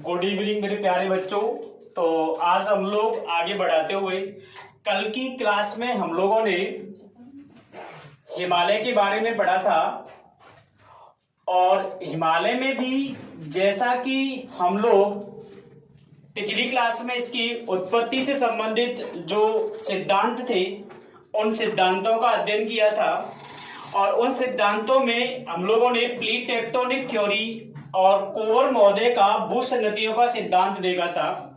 Good evening मेरे प्यारे बच्चों। तो आज हम लोग आगे बढ़ाते हुए कल की क्लास में हम लोगों ने हिमालय के बारे में पढ़ा था और हिमालय में भी जैसा कि हम लोग पिछली क्लास में इसकी उत्पत्ति से संबंधित जो सिद्धांत थे उन सिद्धांतों का अध्ययन किया था और उन सिद्धांतों में हम लोगों ने प्लेट टेक्टोनिक थ्योरी और कोवर महोदय का भूसंगतियों का सिद्धांत देखा था।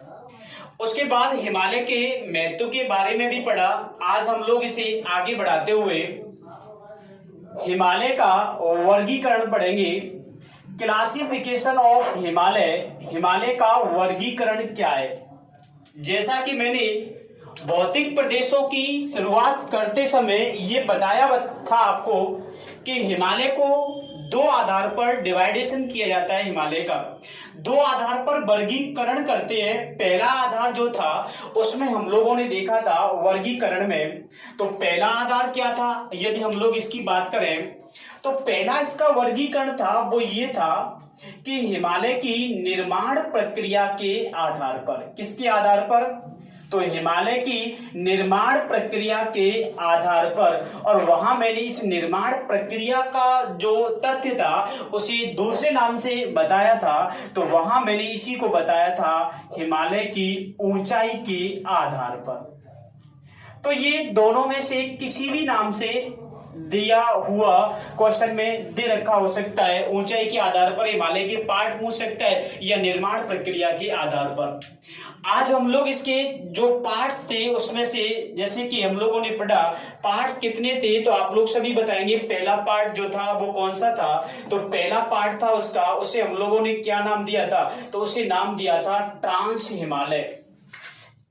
उसके बाद हिमालय के महत्व के बारे में भी पढ़ा। आज हम लोग इसे आगे बढ़ाते हुए हिमालय का वर्गीकरण पढ़ेंगे। क्लासिफिकेशन ऑफ हिमालय, हिमालय का वर्गीकरण क्या है। जैसा कि मैंने भौतिक प्रदेशों की शुरुआत करते समय ये बताया था आपको कि हिमालय को दो आधार पर डिवाइडेशन किया जाता है। हिमालय का दो आधार पर वर्गीकरण करते हैं। पहला आधार जो था उसमें हम लोगों ने देखा था वर्गीकरण में, तो पहला आधार क्या था यदि हम लोग इसकी बात करें तो पहला इसका वर्गीकरण था वो ये था कि हिमालय की निर्माण प्रक्रिया के आधार पर। किसके आधार पर? तो हिमालय की निर्माण प्रक्रिया के आधार पर। और वहां मैंने इस निर्माण प्रक्रिया का जो तथ्य था उसे दूसरे नाम से बताया था। तो वहां मैंने इसी को बताया था हिमालय की ऊंचाई के आधार पर। तो ये दोनों में से किसी भी नाम से दिया हुआ क्वेश्चन में दे रखा हो सकता है। ऊंचाई के आधार पर हिमालय के पार्ट पूछ सकता है या निर्माण प्रक्रिया के आधार पर। आज हम लोग इसके जो पार्ट्स थे उसमें से, जैसे कि हम लोगों ने पढ़ा पार्ट्स कितने थे, तो आप लोग सभी बताएंगे पहला पार्ट जो था वो कौन सा था। तो पहला पार्ट था उसका, उसे हम लोगों ने क्या नाम दिया था? तो उसे नाम दिया था ट्रांस हिमालय।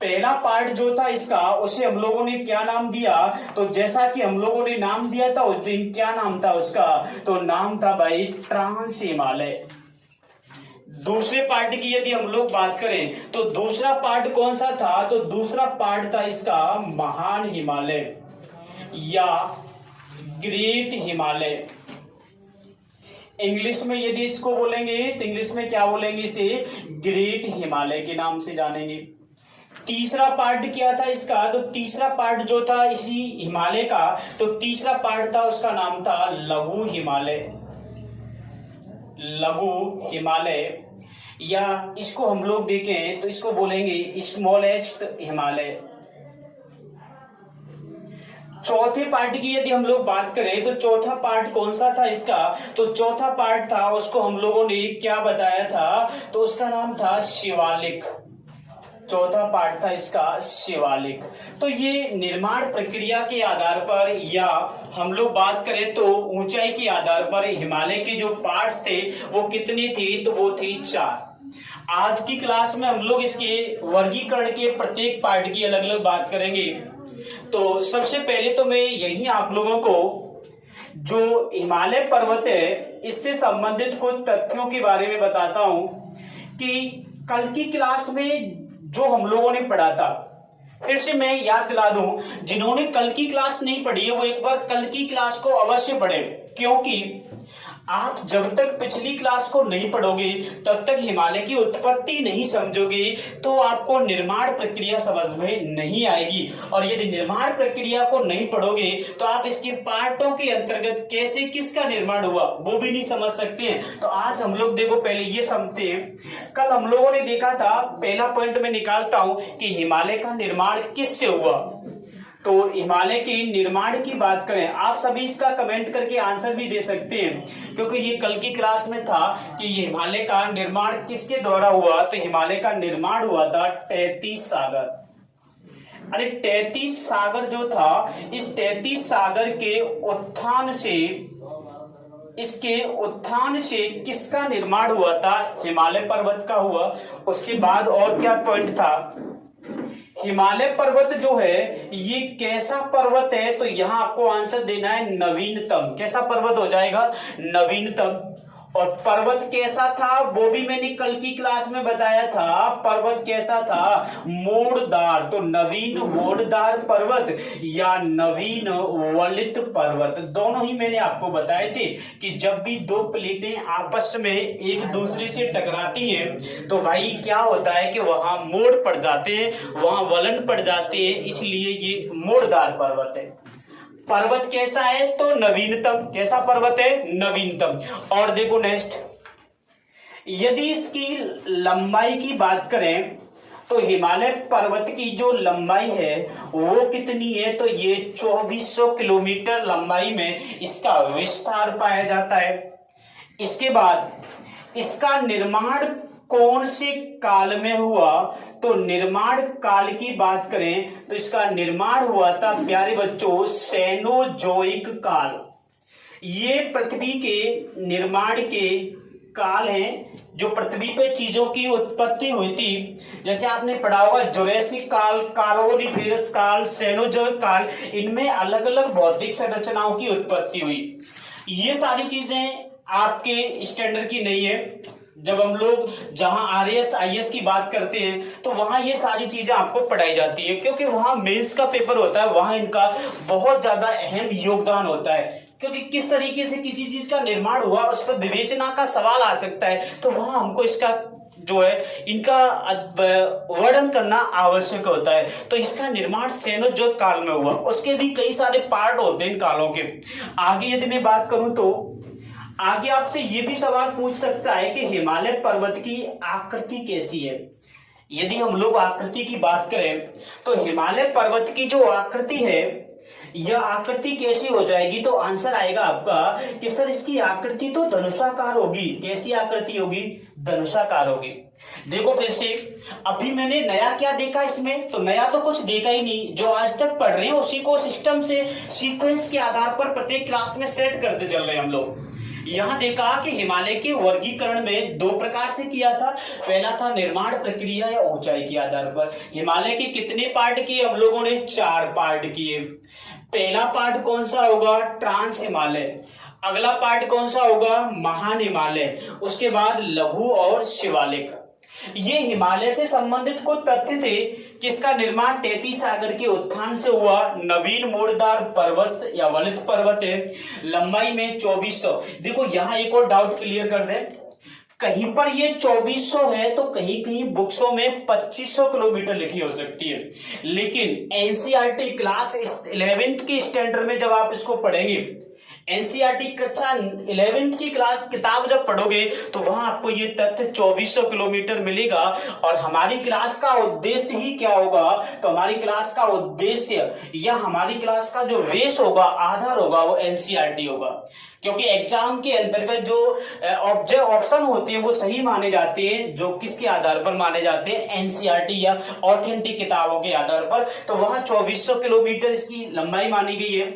पहला पार्ट जो था इसका उसे हम लोगों ने क्या नाम दिया? तो जैसा कि हम लोगों ने नाम दिया था उस दिन, क्या नाम था उसका? तो नाम था भाई ट्रांस हिमालय। दूसरे पार्ट की यदि हम लोग बात करें तो दूसरा पार्ट कौन सा था? तो दूसरा पार्ट था इसका महान हिमालय या ग्रेट हिमालय। इंग्लिश में यदि इसको बोलेंगे तो इंग्लिश में क्या बोलेंगे? इसे ग्रेट हिमालय के नाम से जानेंगे। तीसरा पार्ट क्या था इसका? तो तीसरा पार्ट जो था इसी हिमालय का, तो तीसरा पार्ट था उसका नाम था लघु हिमालय। लघु हिमालय या इसको हम लोग देखें तो इसको बोलेंगे स्मॉलेस्ट हिमालय। चौथे पार्ट की यदि हम लोग बात करें तो चौथा पार्ट कौन सा था इसका? तो चौथा पार्ट था उसको हम लोगों ने क्या बताया था? तो उसका नाम था शिवालिक। चौथा पार्ट था इसका शिवालिक। तो ये निर्माण प्रक्रिया के आधार पर या हम लोग बात करें तो ऊंचाई के आधार पर हिमालय के जो पार्ट्स थे वो कितने थे? तो वो थे 4। आज की क्लास में हम लोग इसके वर्गीकरण के प्रत्येक पार्ट की अलग अलग बात करेंगे। तो सबसे पहले तो मैं यही आप लोगों को जो हिमालय पर्वत है इससे संबंधित कुछ तथ्यों के बारे में बताता हूं कि कल की क्लास में जो हम लोगों ने पढ़ा था, फिर से मैं याद दिला दूं, जिन्होंने कल की क्लास नहीं पढ़ी है वो एक बार कल की क्लास को अवश्य पढ़े, क्योंकि आप जब तक पिछली क्लास को नहीं पढ़ोगे तब तक हिमालय की उत्पत्ति नहीं समझोगे तो आपको निर्माण प्रक्रिया समझ में नहीं आएगी। और यदि निर्माण प्रक्रिया को नहीं पढ़ोगे तो आप इसके पार्टों के अंतर्गत कैसे किसका निर्माण हुआ वो भी नहीं समझ सकते हैं। तो आज हम लोग देखो पहले ये समझते हैं। कल हम लोगों ने देखा था, पहला पॉइंट में निकालता हूं कि हिमालय का निर्माण किससे हुआ। तो हिमालय के निर्माण की बात करें, आप सभी इसका कमेंट करके आंसर भी दे सकते हैं, क्योंकि ये कल की क्लास में था कि ये हिमालय का निर्माण किसके द्वारा हुआ। तो हिमालय का निर्माण हुआ था 33 सागर। अरे 33 सागर जो था, इस 33 सागर के उत्थान से, इसके उत्थान से किसका निर्माण हुआ था? हिमालय पर्वत का हुआ। उसके बाद और क्या पॉइंट था? हिमालय पर्वत जो है ये कैसा पर्वत है? तो यहां आपको आंसर देना है नवीनतम। कैसा पर्वत हो जाएगा? नवीनतम। और पर्वत कैसा था वो भी मैंने कल की क्लास में बताया था। पर्वत कैसा था? मोड़दार। तो नवीन मोड़दार पर्वत या नवीन वलित पर्वत, दोनों ही मैंने आपको बताए थे कि जब भी दो प्लेटें आपस में एक दूसरे से टकराती हैं तो भाई क्या होता है कि वहां मोड़ पड़ जाते हैं, वहां वलन पड़ जाते हैं, इसलिए ये मोड़दार पर्वत है। पर्वत कैसा है? तो नवीनतम। कैसा पर्वत है? नवीनतम। और देखो नेक्स्ट, यदि इसकी लंबाई की बात करें तो हिमालय पर्वत की जो लंबाई है वो कितनी है? तो ये 2400 किलोमीटर लंबाई में इसका विस्तार पाया जाता है। इसके बाद इसका निर्माण कौन से काल में हुआ? तो निर्माण काल की बात करें तो इसका निर्माण हुआ था प्यारे बच्चों सेनोजोइक काल। ये पृथ्वी के निर्माण के काल हैं जो पृथ्वी पे चीजों की उत्पत्ति हुई थी। जैसे आपने पढ़ा होगा जुरेसिक काल, कार्बोनिफेरस काल, सेनोजोइक काल, इनमें अलग अलग भौतिक संरचनाओं की उत्पत्ति हुई। ये सारी चीजें आपके स्टैंडर्ड की नहीं है। जब हम लोग जहां आरएएस आईएएस की बात करते हैं तो वहां ये सारी चीजें आपको पढ़ाई जाती है, क्योंकि वहां मेंस का पेपर होता है, वहां इनका बहुत ज्यादा अहम योगदान होता है। क्योंकि किस तरीके से किसी चीज का निर्माण हुआ उस पर विवेचना का सवाल आ सकता है, तो वहां हमको इसका जो है इनका वर्णन करना आवश्यक होता है। तो इसका निर्माण सेनोजोइक काल में हुआ। उसके भी कई सारे पार्ट होते हैं इन कालों के। आगे यदि मैं बात करूं तो आगे आपसे ये भी सवाल पूछ सकता है कि हिमालय पर्वत की आकृति कैसी है। यदि हम लोग आकृति की बात करें तो हिमालय पर्वत की जो आकृति है यह आकृति कैसी हो जाएगी? तो आंसर आएगा आपका कि सर इसकी आकृति तो धनुषाकार होगी। कैसी आकृति होगी? धनुषाकार होगी। देखो फिर से, अभी मैंने नया क्या देखा इसमें? तो नया तो कुछ देखा ही नहीं, जो आज तक पढ़ रहे हैं उसी को सिस्टम से सीक्वेंस के आधार पर प्रत्येक क्लास में सेट करते चल रहे हैं हम लोग। यहां देखा कि हिमालय के वर्गीकरण में दो प्रकार से किया था। पहला था निर्माण प्रक्रिया या ऊंचाई के आधार पर। हिमालय के कितने पार्ट किए हम लोगों ने? 4 पार्ट किए। पहला पार्ट कौन सा होगा? ट्रांस हिमालय। अगला पार्ट कौन सा होगा? महान हिमालय। उसके बाद लघु और शिवालिक। ये हिमालय से संबंधित कुछ तथ्य थे कि इसका निर्माण 33 सागर के उत्थान से हुआ। नवीन मोड़दार पर्वत या वलित पर्वत है, लंबाई में 2400। देखो यहां एक और डाउट क्लियर कर दे, कहीं पर ये 2400 है तो कहीं कहीं बुक्सों में 2500 किलोमीटर लिखी हो सकती है, लेकिन एनसीईआरटी क्लास 11th के स्टैंडर्ड में जब आप इसको पढ़ेंगे, एनसीईआरटी कक्षा 11th की क्लास किताब जब पढ़ोगे तो वहां आपको ये तथ्य 2400 किलोमीटर मिलेगा। और हमारी क्लास का उद्देश्य ही क्या होगा? तो हमारी क्लास का उद्देश्य या हमारी क्लास का जो बेस होगा, आधार होगा, वो एनसीईआरटी होगा। क्योंकि एग्जाम के अंतर्गत जो ऑप्शन होते हैं वो सही माने जाते हैं, जो किसके आधार पर माने जाते हैं? एनसीईआरटी या ऑथेंटिक किताबों के आधार पर। तो वहां 2400 किलोमीटर इसकी लंबाई मानी गई है।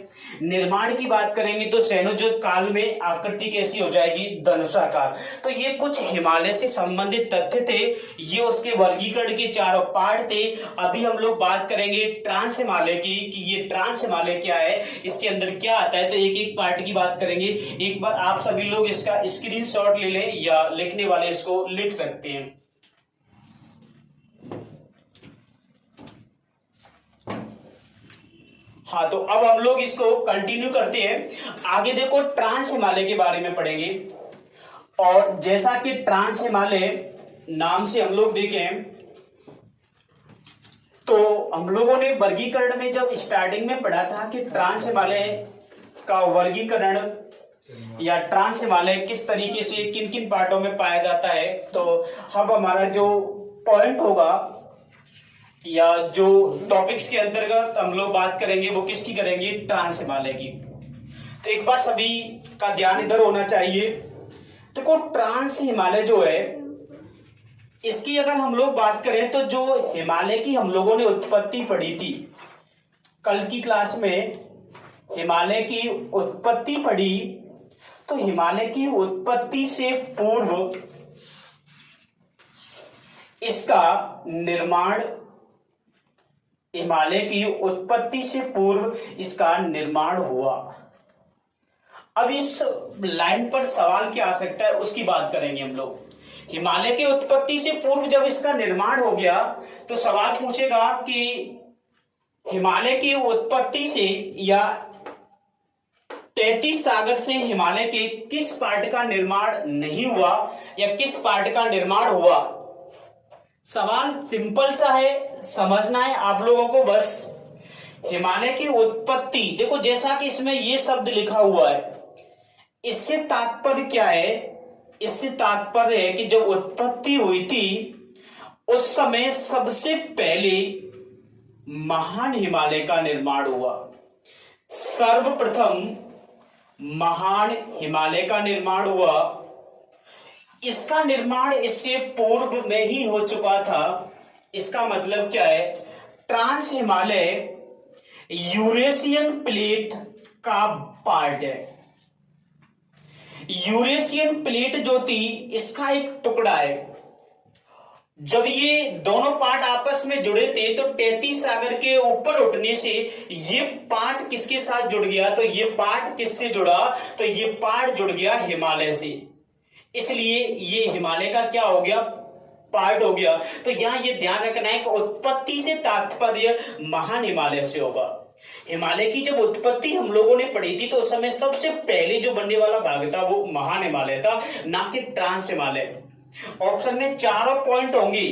निर्माण की बात करेंगे तो सेनोजोइक काल में आकृति कैसी हो जाएगी? धनुषाकार। तो ये कुछ हिमालय से संबंधित तथ्य थे, ये उसके वर्गीकरण के 4 पार्ट थे। अभी हम लोग बात करेंगे ट्रांस हिमालय की, कि ये ट्रांस हिमालय क्या है, इसके अंदर क्या आता है। तो एक एक पार्ट की बात करेंगे। एक बार आप सभी लोग इसका स्क्रीनशॉट ले लें या लिखने वाले इसको लिख सकते हैं। हाँ, तो अब हम लोग इसको कंटिन्यू करते हैं। आगे देखो ट्रांस हिमालय के बारे में पढ़ेंगे। और जैसा कि ट्रांस हिमालय नाम से हम लोग देखें तो हम लोगों ने वर्गीकरण में जब स्टार्टिंग में पढ़ा था कि ट्रांस हिमालय का वर्गीकरण या ट्रांस हिमालय किस तरीके से किन किन पार्टों में पाया जाता है। तो अब हमारा जो पॉइंट होगा या जो टॉपिक्स के अंतर्गत हम लोग बात करेंगे वो किसकी करेंगे? ट्रांस हिमालय की। तो एक बार सभी का ध्यान इधर होना चाहिए। देखो ट्रांस हिमालय जो है, इसकी अगर हम लोग बात करें तो जो हिमालय की हम लोगों ने उत्पत्ति पढ़ी थी कल की क्लास में, हिमालय की उत्पत्ति पढ़ी, तो हिमालय की उत्पत्ति से पूर्व इसका निर्माण, हिमालय की उत्पत्ति से पूर्व इसका निर्माण हुआ। अब इस लाइन पर सवाल क्या आ सकता है उसकी बात करेंगे हम लोग। हिमालय की उत्पत्ति से पूर्व जब इसका निर्माण हो गया तो सवाल पूछेगा कि हिमालय की उत्पत्ति से या 33 सागर से हिमालय के किस पार्ट का निर्माण नहीं हुआ या किस पार्ट का निर्माण हुआ। सवाल सिंपल सा है, समझना है आप लोगों को बस। हिमालय की उत्पत्ति देखो, जैसा कि इसमें ये शब्द लिखा हुआ है, इससे तात्पर्य क्या है? इससे तात्पर्य है कि जब उत्पत्ति हुई थी उस समय सबसे पहले महान हिमालय का निर्माण हुआ। सर्वप्रथम महान हिमालय का निर्माण हुआ। इसका निर्माण इससे पूर्व में ही हो चुका था। इसका मतलब क्या है? ट्रांस हिमालय यूरेशियन प्लेट का पार्ट है। यूरेशियन प्लेट जो थी इसका एक टुकड़ा है। जब ये दोनों पार्ट आपस में जुड़े थे तो 33 सागर के ऊपर उठने से ये पार्ट किसके साथ जुड़ गया? तो ये पार्ट किससे जुड़ा? तो ये पार्ट जुड़ गया हिमालय से, इसलिए ये हिमालय का क्या हो गया? पार्ट हो गया। तो यहां ये ध्यान रखना है कि उत्पत्ति से तात्पर्य महान हिमालय से होगा। हिमालय की जब उत्पत्ति हम लोगों ने पढ़ी थी तो उस समय सबसे पहले जो बनने वाला भाग था वो महान हिमालय था, ना कि ट्रांस हिमालय। ऑप्शन में चारों पॉइंट होंगे,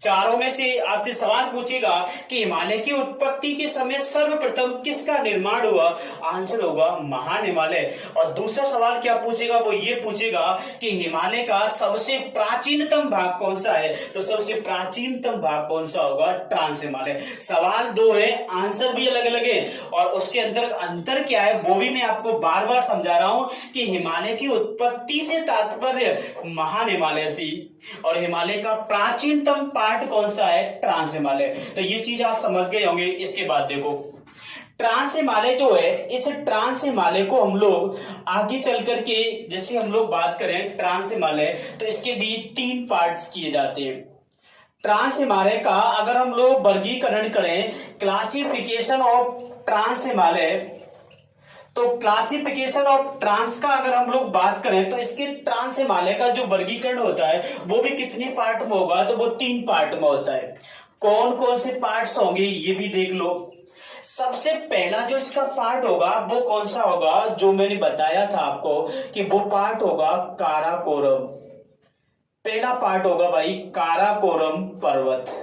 चारों में से आपसे सवाल पूछेगा कि हिमालय की उत्पत्ति के समय सर्वप्रथम किसका निर्माण हुआ? आंसर होगा महान हिमालय। और दूसरा सवाल क्या पूछेगा? वो ये पूछेगा कि हिमालय का सबसे प्राचीनतम भाग कौन सा है? तो सबसे प्राचीनतम भाग कौन सा होगा? ट्रांस हिमालय। सवाल दो है, आंसर भी अलग अलग है, और उसके अंदर अंतर क्या है वो भी मैं आपको बार बार समझा रहा हूं कि हिमालय की उत्पत्ति से तात्पर्य महान हिमालय से, और हिमालय का प्राचीनतम पार्ट कौन सा है? ट्रांस हिमालय। तो ये चीज आप समझ गए होंगे। इसके बाद देखो, ट्रांस हिमालय जो है, इस ट्रांस हिमालय को हम लोग आगे चल करके जैसे हम लोग बात करें ट्रांस हिमालय, तो इसके भी 3 पार्ट्स किए जाते हैं। ट्रांस हिमालय का अगर हम लोग वर्गीकरण करें, क्लासिफिकेशन ऑफ ट्रांस हिमालय, तो क्लासिफिकेशन ऑफ ट्रांस का अगर हम लोग बात करें तो इसके ट्रांस हिमालय का जो वर्गीकरण होता है वो भी कितने पार्ट में होगा? तो वो 3 पार्ट में होता है। कौन कौन से पार्ट्स होंगे ये भी देख लो। सबसे पहला जो इसका पार्ट होगा वो कौन सा होगा? जो मैंने बताया था आपको कि वो पार्ट होगा काराकोरम। पहला पार्ट होगा भाई काराकोरम पर्वत।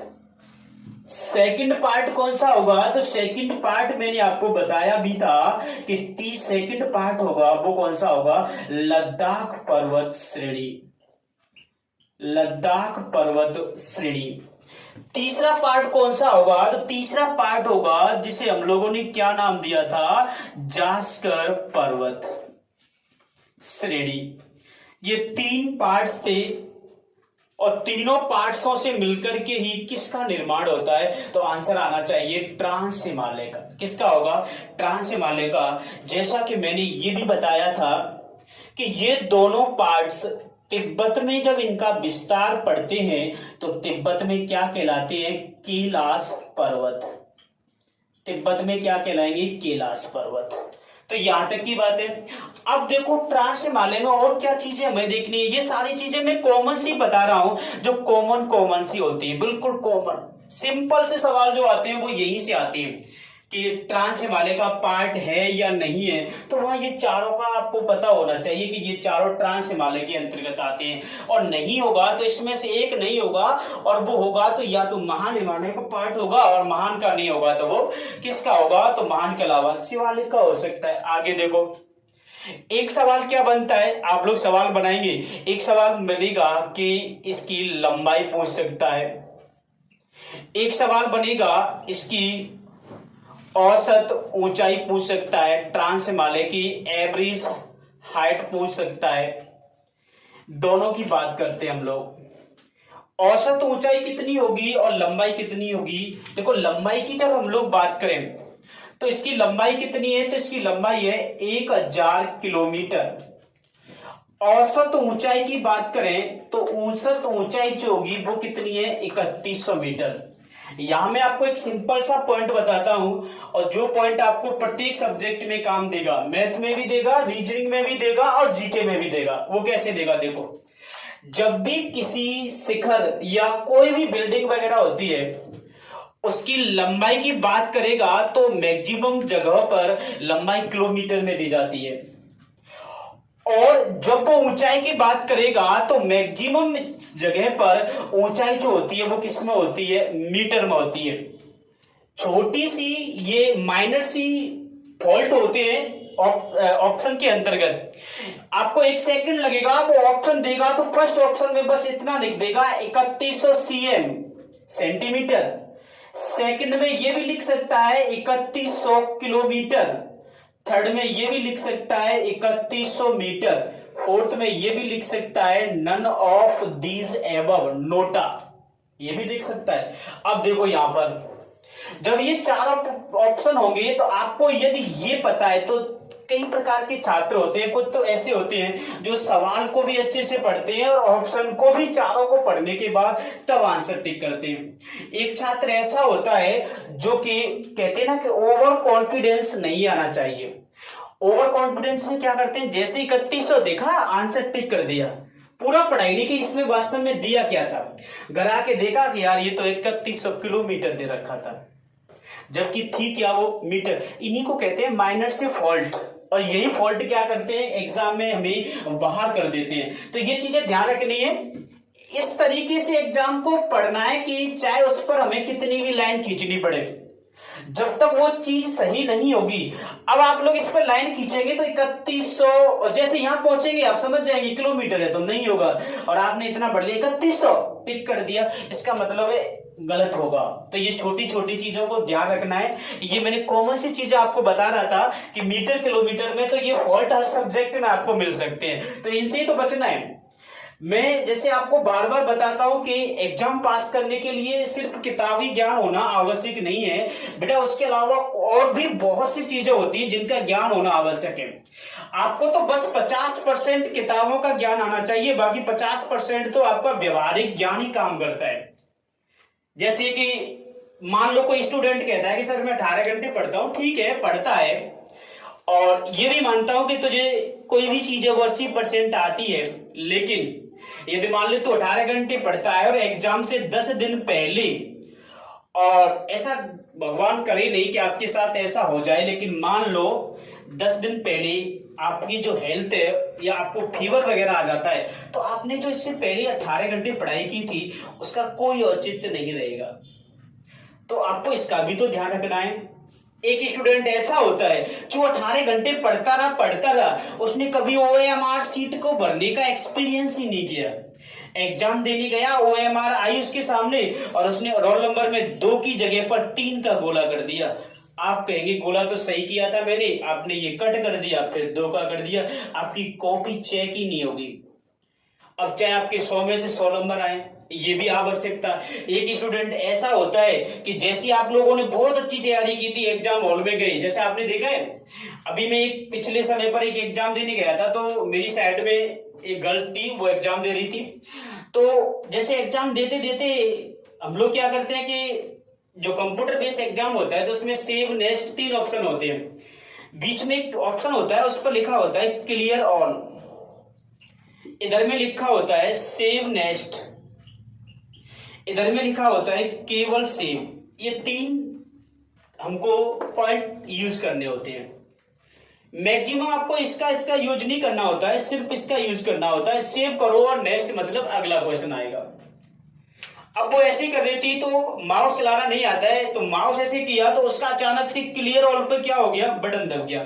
सेकंड पार्ट कौन सा होगा? तो सेकंड पार्ट मैंने आपको बताया भी था कि सेकंड पार्ट होगा वो कौन सा होगा? लद्दाख पर्वत श्रेणी। लद्दाख पर्वत श्रेणी। तीसरा पार्ट कौन सा होगा? तो तीसरा पार्ट होगा जिसे हम लोगों ने क्या नाम दिया था? जास्कर पर्वत श्रेणी। ये 3 पार्ट्स थे, और तीनों पार्ट्सों से मिलकर के ही किसका निर्माण होता है? तो आंसर आना चाहिए ट्रांस हिमालय का। किसका होगा? ट्रांस हिमालय का। जैसा कि मैंने ये भी बताया था कि ये दोनों पार्ट्स तिब्बत में जब इनका विस्तार पड़ते हैं तो तिब्बत में क्या कहलाते हैं? कैलाश पर्वत। तिब्बत में क्या कहलाएंगे? कैलाश पर्वत। तो यहां तक की बात है। अब देखो ट्रांस हिमालय में और क्या चीजें हमें देखनी है। ये सारी चीजें मैं कॉमन सी बता रहा हूं, जो कॉमन सी होती है, बिल्कुल कॉमन सिंपल से सवाल जो आते हैं वो यही से आते हैं कि ट्रांस हिमालय का पार्ट है या नहीं है। तो वहां ये चारों का आपको पता होना चाहिए कि ये चारों ट्रांस हिमालय के अंतर्गत आते हैं, और नहीं होगा तो इसमें से एक नहीं होगा, और वो होगा तो या तो महान हिमालय का पार्ट होगा, और महान का नहीं होगा तो वो किसका होगा? तो महान के अलावा शिवालिक का हो सकता है। आगे देखो, एक सवाल क्या बनता है, आप लोग सवाल बनाएंगे, एक सवाल मिलेगा कि इसकी लंबाई पूछ सकता है, एक सवाल बनेगा इसकी औसत ऊंचाई पूछ सकता है, ट्रांस हिमालय की एवरेज हाइट पूछ सकता है। दोनों की बात करते हैं हम लोग। औसत ऊंचाई कितनी होगी और लंबाई कितनी होगी? देखो लंबाई की जब हम लोग बात करें तो इसकी लंबाई कितनी है? तो इसकी लंबाई है 1000 किलोमीटर। औसत ऊंचाई की बात करें तो औसत ऊंचाई जो होगी वो कितनी है? 3100 मीटर। यहां मैं आपको एक सिंपल सा पॉइंट बताता हूं, और जो पॉइंट आपको प्रत्येक सब्जेक्ट में काम देगा, मैथ में भी देगा, रीजनिंग में भी देगा और जीके में भी देगा। वो कैसे देगा, देखो, जब भी किसी शिखर या कोई भी बिल्डिंग वगैरह होती है, उसकी लंबाई की बात करेगा तो मैक्सिमम जगह पर लंबाई किलोमीटर में दी जाती है, और जब वो ऊंचाई की बात करेगा तो मैक्सिमम जगह पर ऊंचाई जो होती है वो किस में होती है, मीटर में होती है। छोटी सी ये माइनर सी फॉल्ट होते हैं ऑप्शन के अंतर्गत। आपको 1 सेकंड लगेगा, वो ऑप्शन देगा तो फर्स्ट ऑप्शन में बस इतना लिख देगा 3100 cm सेंटीमीटर। सेकंड में ये भी लिख सकता है 3100 किलोमीटर। थर्ड में ये भी लिख सकता है 3100 मीटर। फोर्थ में ये भी लिख सकता है none of these above, NOTA, ये भी लिख सकता है। अब देखो यहां पर जब ये चारों ऑप्शन होंगे तो आपको यदि ये पता है, तो कई प्रकार के छात्र होते हैं, कुछ तो ऐसे होते हैं जो सवाल को भी अच्छे से पढ़ते हैं और ऑप्शन को भी चारों को पढ़ने के बाद तब आंसर टिक करते हैं। एक छात्र ऐसा होता है जो कि कहते हैं ना कि ओवर कॉन्फिडेंस नहीं आना चाहिए। ओवर कॉन्फिडेंस में क्या करते हैं, जैसे 3100 देखा आंसर टिक कर दिया, पूरा पढ़ाई नहीं कि इसमें वास्तव में दिया क्या था। घर आके देखा कि यार ये तो 3100 किलोमीटर दे रखा था, जबकि थी क्या वो मीटर। इन्हीं को कहते हैं माइनर से फॉल्ट, और यही फॉल्ट क्या करते हैं एग्जाम में हमें बाहर कर देते हैं। तो ये चीजें ध्यान रखनी है। इस तरीके से एग्जाम को पढ़ना है कि चाहे उस पर हमें कितनी भी लाइन खींचनी पड़े, जब तक वो चीज सही नहीं होगी। अब आप लोग इस पर लाइन खींचेंगे तो 3100, जैसे यहां पहुंचेंगे आप समझ जाएंगे किलोमीटर है तो नहीं होगा, और आपने इतना बढ़ लिया 3100 टिक कर दिया, इसका मतलब है गलत होगा। तो ये छोटी छोटी चीजों को ध्यान रखना है। ये मैंने कॉमन सी चीजें आपको बता रहा था कि मीटर किलोमीटर में तो ये फॉल्ट हर सब्जेक्ट में आपको मिल सकते हैं, तो इनसे ही तो बचना है। मैं जैसे आपको बार बार बताता हूं कि एग्जाम पास करने के लिए सिर्फ किताबी ज्ञान होना आवश्यक नहीं है बेटा, उसके अलावा और भी बहुत सी चीजें होती हैं जिनका ज्ञान होना आवश्यक है। आपको तो बस 50% किताबों का ज्ञान आना चाहिए, बाकी 50% तो आपका व्यवहारिक ज्ञान ही काम करता है। जैसे कि मान लो कोई स्टूडेंट कहता है कि सर मैं 18 घंटे पढ़ता हूं, ठीक है पढ़ता है, और ये भी मानता हूं कि तुझे कोई भी चीज है वो 80% आती है, लेकिन यदि मान लो तो 18 घंटे पढ़ता है और एग्जाम से 10 दिन पहले, और ऐसा भगवान करे नहीं कि आपके साथ ऐसा हो जाए, लेकिन मान लो 10 दिन पहले आपकी जो हेल्थ है या आपको फीवर वगैरह आ जाता है, तो आपने जो इससे पहले 18 घंटे पढ़ाई की थी उसका कोई औचित्य नहीं रहेगा। तो आपको इसका भी तो ध्यान रखना है। एक स्टूडेंट ऐसा होता है जो 18 घंटे पढ़ता रहा, उसने कभी OMR सीट को भरने का एक्सपीरियंस ही नहीं किया। एग्जाम देने गया, OMR आई उसके सामने और उसने रोल नंबर में 2 की जगह पर 3 का गोला कर दिया। आप कहेंगे गोला तो सही किया था मैंने, आपने ये कट कर दिया, फिर 2 का कर दिया, आपकी कॉपी चेक ही नहीं होगी। अब चाहे आपके 100 में से 100 नंबर आए, ये भी आवश्यकता। एक स्टूडेंट ऐसा होता है कि जैसी आप लोगों ने बहुत अच्छी तैयारी की थी, एग्जाम हॉल में गए, जैसे आपने देखा है, अभी मैं एक पिछले समय पर एक एग्जाम देने गया था, तो मेरी साइड में एक गर्ल्स थी, वो एग्जाम दे रही थी। तो जैसे एग्जाम देते देते हम लोग क्या करते हैं कि जो कंप्यूटर बेस्ड एग्जाम होता है तो उसमें सेव नेक्स्ट 3 ऑप्शन होते हैं, बीच में एक ऑप्शन होता है उस पर लिखा होता है क्लियर ऑल, इधर में लिखा होता है सेव नेक्स्ट, इधर में लिखा होता है केवल सेव। ये 3 हमको पॉइंट यूज करने होते हैं। मैक्सिमम आपको इसका यूज नहीं करना होता है, सिर्फ इसका यूज करना होता है। सेव करो और नेक्स्ट मतलब अगला क्वेश्चन आएगा। अब वो ऐसे कर रही थी तो माउस चलाना नहीं आता है, तो माउस ऐसे किया तो उसका अचानक से क्लियर ऑल पे क्या हो गया, बटन दब गया।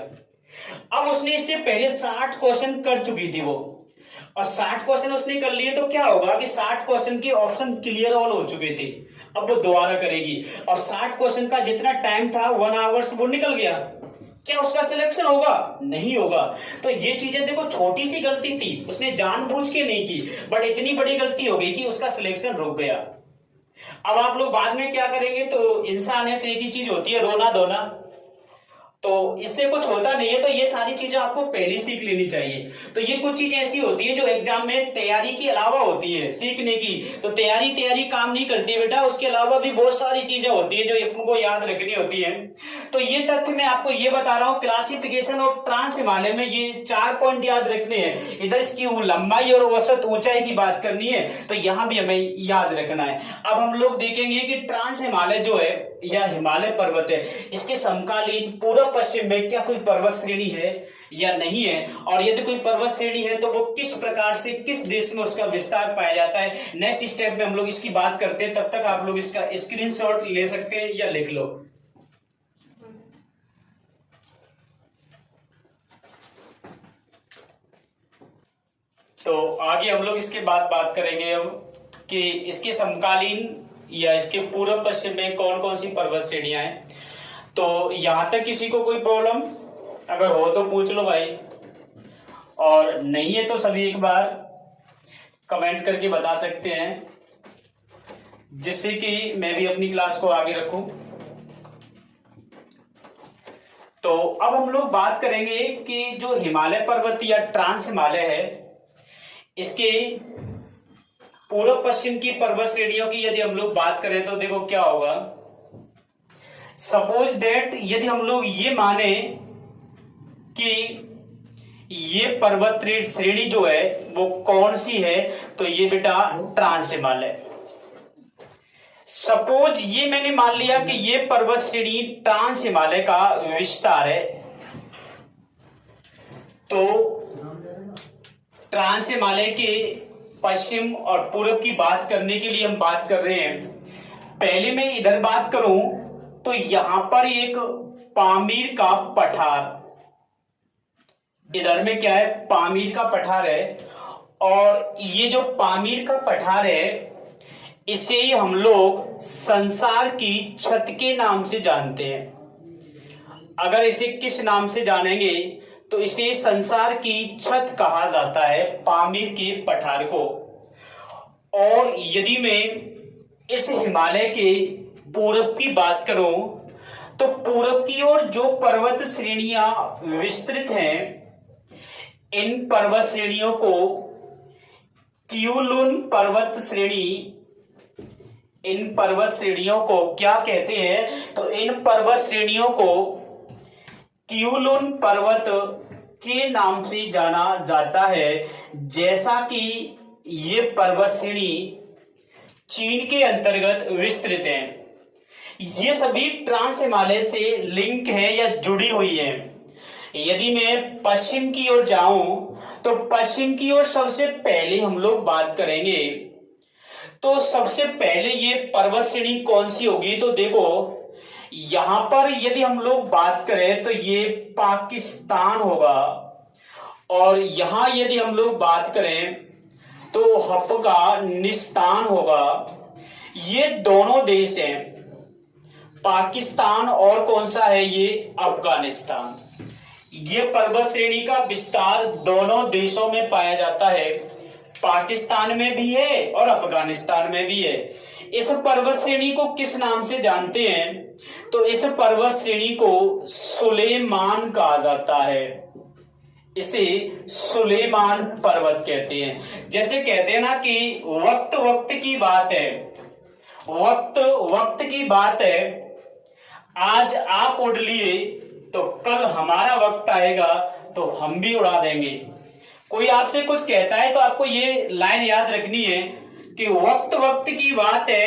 अब उसने इससे पहले 60 क्वेश्चन कर चुकी थी वो, और 60 क्वेश्चन उसने कर लिए, तो क्या होगा कि 60 क्वेश्चन के ऑप्शन क्लियर ऑल हो चुके थे। अब वो दोबारा करेगी और 60 क्वेश्चन का जितना टाइम था 1 आवर्स वो निकल गया, क्या उसका सिलेक्शन होगा? नहीं होगा। तो ये चीजें देखो, छोटी सी गलती थी, उसने जानबूझ के नहीं की, बट इतनी बड़ी गलती हो गई कि उसका सिलेक्शन रुक गया। अब आप लोग बाद में क्या करेंगे, तो इंसान है तो एक ही चीज होती है, रोना धोना। तो इससे कुछ होता नहीं है, तो ये सारी चीजें आपको पहले सीख लेनी चाहिए। तो ये कुछ चीजें ऐसी होती है जो एग्जाम में तैयारी के अलावा होती है सीखने की। तो तैयारी काम नहीं करती है बेटा, उसके अलावा भी बहुत सारी चीजें होती है जो तुमको याद रखनी होती है। तो ये तथ्य मैं आपको ये बता रहा हूँ, क्लासिफिकेशन ऑफ ट्रांस हिमालय में ये 4 पॉइंट याद रखने हैं। इधर इसकी लंबाई और औसत ऊंचाई की बात करनी है, तो यहां भी हमें याद रखना है। अब हम लोग देखेंगे कि ट्रांस हिमालय जो है या हिमालय पर्वत है, इसके समकालीन पूर्व पश्चिम में क्या कोई पर्वत श्रेणी है या नहीं है, और यदि कोई पर्वत श्रेणी है तो वो किस प्रकार से किस देश में उसका विस्तार पाया जाता है। नेक्स्ट स्टेप में हम लोग इसकी बात करते हैं, तब तक आप लोग इसका स्क्रीनशॉट ले सकते हैं या लिख लो। तो आगे हम लोग इसके बाद बात करेंगे अब कि इसके समकालीन या इसके पूर्व पश्चिम में कौन कौन सी पर्वत श्रेणियां हैं। तो यहां तक किसी को कोई प्रॉब्लम अगर हो तो पूछ लो भाई, और नहीं है तो सभी एक बार कमेंट करके बता सकते हैं, जिससे कि मैं भी अपनी क्लास को आगे रखूं। तो अब हम लोग बात करेंगे कि जो हिमालय पर्वत या ट्रांस हिमालय है, इसके पूर्व पश्चिम की पर्वत श्रेणियों की यदि हम लोग बात करें तो देखो क्या होगा। सपोज दैट यदि हम लोग ये माने कि ये पर्वत श्रेणी जो है वो कौन सी है, तो ये बेटा ट्रांस हिमालय। सपोज ये मैंने मान लिया कि ये पर्वत श्रेणी ट्रांस हिमालय का विस्तार है, तो ट्रांस हिमालय के पश्चिम और पूर्व की बात करने के लिए हम बात कर रहे हैं। पहले मैं इधर बात करूं तो यहां पर एक पामीर का पठार, इधर में क्या है, पामीर का पठार है, और ये जो पामीर का पठार है इसे ही हम लोग संसार की छत के नाम से जानते हैं। अगर इसे किस नाम से जानेंगे तो इसे संसार की छत कहा जाता है, पामीर के पठार को। और यदि मैं इस हिमालय के पूरब की बात करूं तो पूरब की ओर जो पर्वत श्रेणियां विस्तृत हैं, इन पर्वत श्रेणियों को क्यूलुन पर्वत श्रेणी, इन पर्वत श्रेणियों को क्या कहते हैं, तो इन पर्वत श्रेणियों को क्यूलुन पर्वत के नाम से जाना जाता है। जैसा कि ये पर्वत श्रेणी चीन के अंतर्गत विस्तृत है। ये सभी ट्रांस हिमालय से लिंक है या जुड़ी हुई है। यदि मैं पश्चिम की ओर जाऊं तो पश्चिम की ओर सबसे पहले हम लोग बात करेंगे, तो सबसे पहले ये पर्वत श्रेणी कौन सी होगी, तो देखो यहां पर यदि हम लोग बात करें तो ये पाकिस्तान होगा, और यहां यदि हम लोग बात करें तो अफगानिस्तान होगा। ये दोनों देश हैं, पाकिस्तान और कौन सा है, ये अफगानिस्तान। ये पर्वत श्रेणी का विस्तार दोनों देशों में पाया जाता है, पाकिस्तान में भी है और अफगानिस्तान में भी है। इस पर्वत श्रेणी को किस नाम से जानते हैं, तो इस पर्वत श्रेणी को सुलेमान कहा जाता है। इसे सुलेमान पर्वत कहते हैं। जैसे कहते हैं ना कि वक्त वक्त की बात है, वक्त वक्त की बात है, आज आप उड़ लिए तो कल हमारा वक्त आएगा तो हम भी उड़ा देंगे। कोई आपसे कुछ कहता है तो आपको ये लाइन याद रखनी है कि वक्त वक्त की बात है,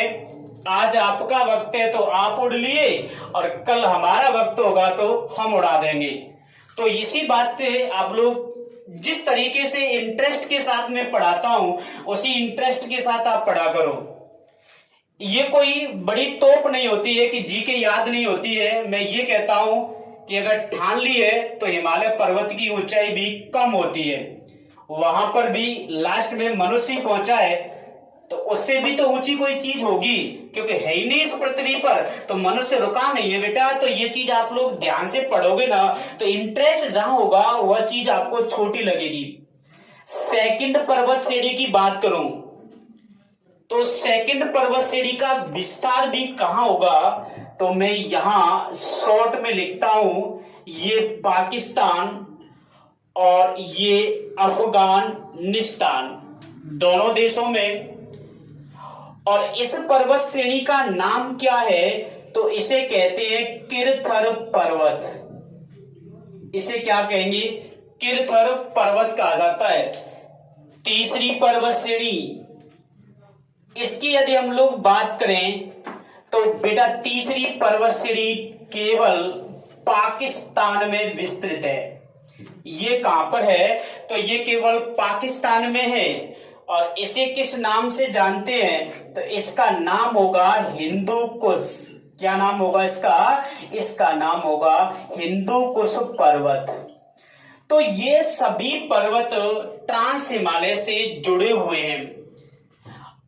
आज आपका वक्त है तो आप उड़ लिए, और कल हमारा वक्त होगा तो हम उड़ा देंगे। तो इसी बात से आप लोग जिस तरीके से इंटरेस्ट के साथ में पढ़ाता हूं, उसी इंटरेस्ट के साथ आप पढ़ा करो। ये कोई बड़ी तोप नहीं होती है कि जी के याद नहीं होती है। मैं ये कहता हूं कि अगर ठान ली है तो हिमालय पर्वत की ऊंचाई भी कम होती है, वहां पर भी लास्ट में मनुष्य पहुंचा है तो उससे भी तो ऊंची कोई चीज होगी, क्योंकि है ही नहीं इस पृथ्वी पर, तो मनुष्य रुका नहीं है बेटा। तो ये चीज आप लोग ध्यान से पढ़ोगे ना तो इंटरेस्ट जहां होगा वह चीज आपको छोटी लगेगी। सेकंड पर्वत श्रेणी की बात करूं तो सेकंड पर्वत श्रेणी का विस्तार भी कहां होगा, तो मैं यहां शॉर्ट में लिखता हूं, ये पाकिस्तान और ये अफगानिस्तान, दोनों देशों में। और इस पर्वत श्रेणी का नाम क्या है? तो इसे कहते हैं किरथर पर्वत। इसे क्या कहेंगे? किरथर पर्वत कहा जाता है। तीसरी पर्वत श्रेणी, इसकी यदि हम लोग बात करें तो बेटा तीसरी पर्वत श्रेणी केवल पाकिस्तान में विस्तृत है। ये कहां पर है? तो ये केवल पाकिस्तान में है। और इसे किस नाम से जानते हैं? तो इसका नाम होगा हिंदू कुश। क्या नाम होगा इसका? इसका नाम होगा हिंदू कुश पर्वत। तो ये सभी पर्वत ट्रांस हिमालय से जुड़े हुए हैं।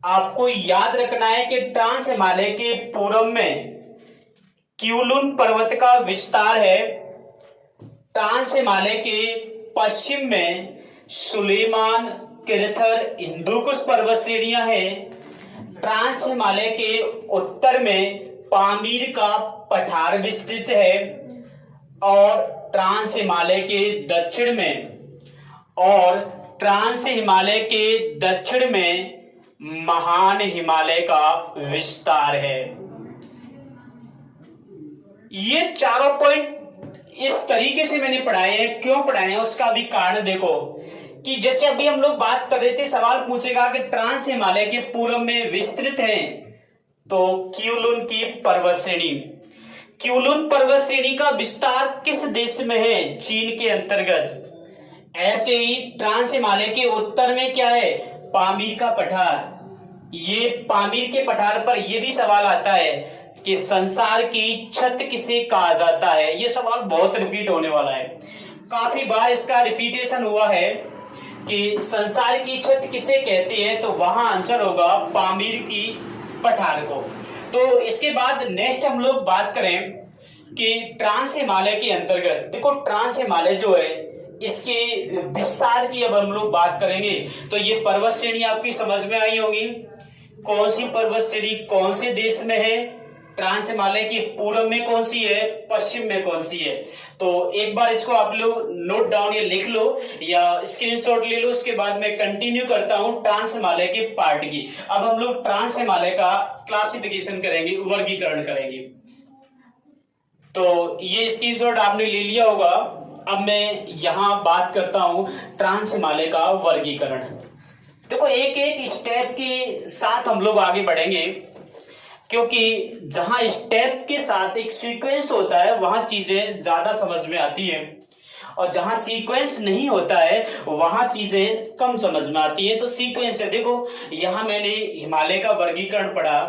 आपको याद रखना है कि ट्रांस हिमालय के पूर्व में क्यूलुन पर्वत का विस्तार है। ट्रांस हिमालय के पश्चिम में सुलेमान, किरथर, हिंदूकुश पर्वत श्रेणियां हैं। ट्रांस हिमालय के उत्तर में पामीर का पठार विस्तृत है। और ट्रांस हिमालय के दक्षिण में महान हिमालय का विस्तार है। ये चारों पॉइंट इस तरीके से मैंने पढ़ाए हैं। क्यों पढ़ाए हैं उसका भी कारण देखो, कि जैसे अभी हम लोग बात कर रहे थे, सवाल पूछेगा कि ट्रांस हिमालय के पूर्व में विस्तृत है तो क्यूलुन की पर्वत श्रेणी। क्यूलुन पर्वत श्रेणी का विस्तार किस देश में है? चीन के अंतर्गत। ऐसे ही ट्रांस हिमालय के उत्तर में क्या है? पामीर का पठार। ये पामीर के पठार पर यह भी सवाल आता है कि संसार की छत किसे कहा जाता है। यह सवाल बहुत रिपीट होने वाला है, काफी बार इसका रिपीटेशन हुआ है कि संसार की छत किसे कहते हैं। तो वहां आंसर होगा पामीर की पठार को। तो इसके बाद नेक्स्ट हम लोग बात करें कि ट्रांस हिमालय के अंतर्गत देखो, ट्रांस हिमालय जो है इसके विस्तार की अब हम लोग बात करेंगे। तो ये पर्वत श्रेणी आपकी समझ में आई होगी। कौन सी पर्वत श्रेणी कौन से देश में है? ट्रांस हिमालय के पूर्व में कौन सी है, पश्चिम में कौन सी है? तो एक बार इसको आप लोग नोट डाउन या लिख लो या स्क्रीनशॉट ले लो। उसके बाद मैं कंटिन्यू करता हूं ट्रांस हिमालय के पार्ट की। अब हम लोग ट्रांस हिमालय का क्लासिफिकेशन करेंगे, वर्गीकरण करेंगे। तो ये स्क्रीनशॉट आपने ले लिया होगा। अब मैं यहां बात करता हूं ट्रांस हिमालय का वर्गीकरण। देखो, एक एक स्टेप के साथ हम लोग आगे बढ़ेंगे, क्योंकि जहां स्टेप के साथ एक सीक्वेंस होता है वहां चीजें ज्यादा समझ में आती हैं, और जहां सीक्वेंस नहीं होता है वहां चीजें कम समझ में आती है। तो सीक्वेंस है, देखो यहां मैंने हिमालय का वर्गीकरण पढ़ा।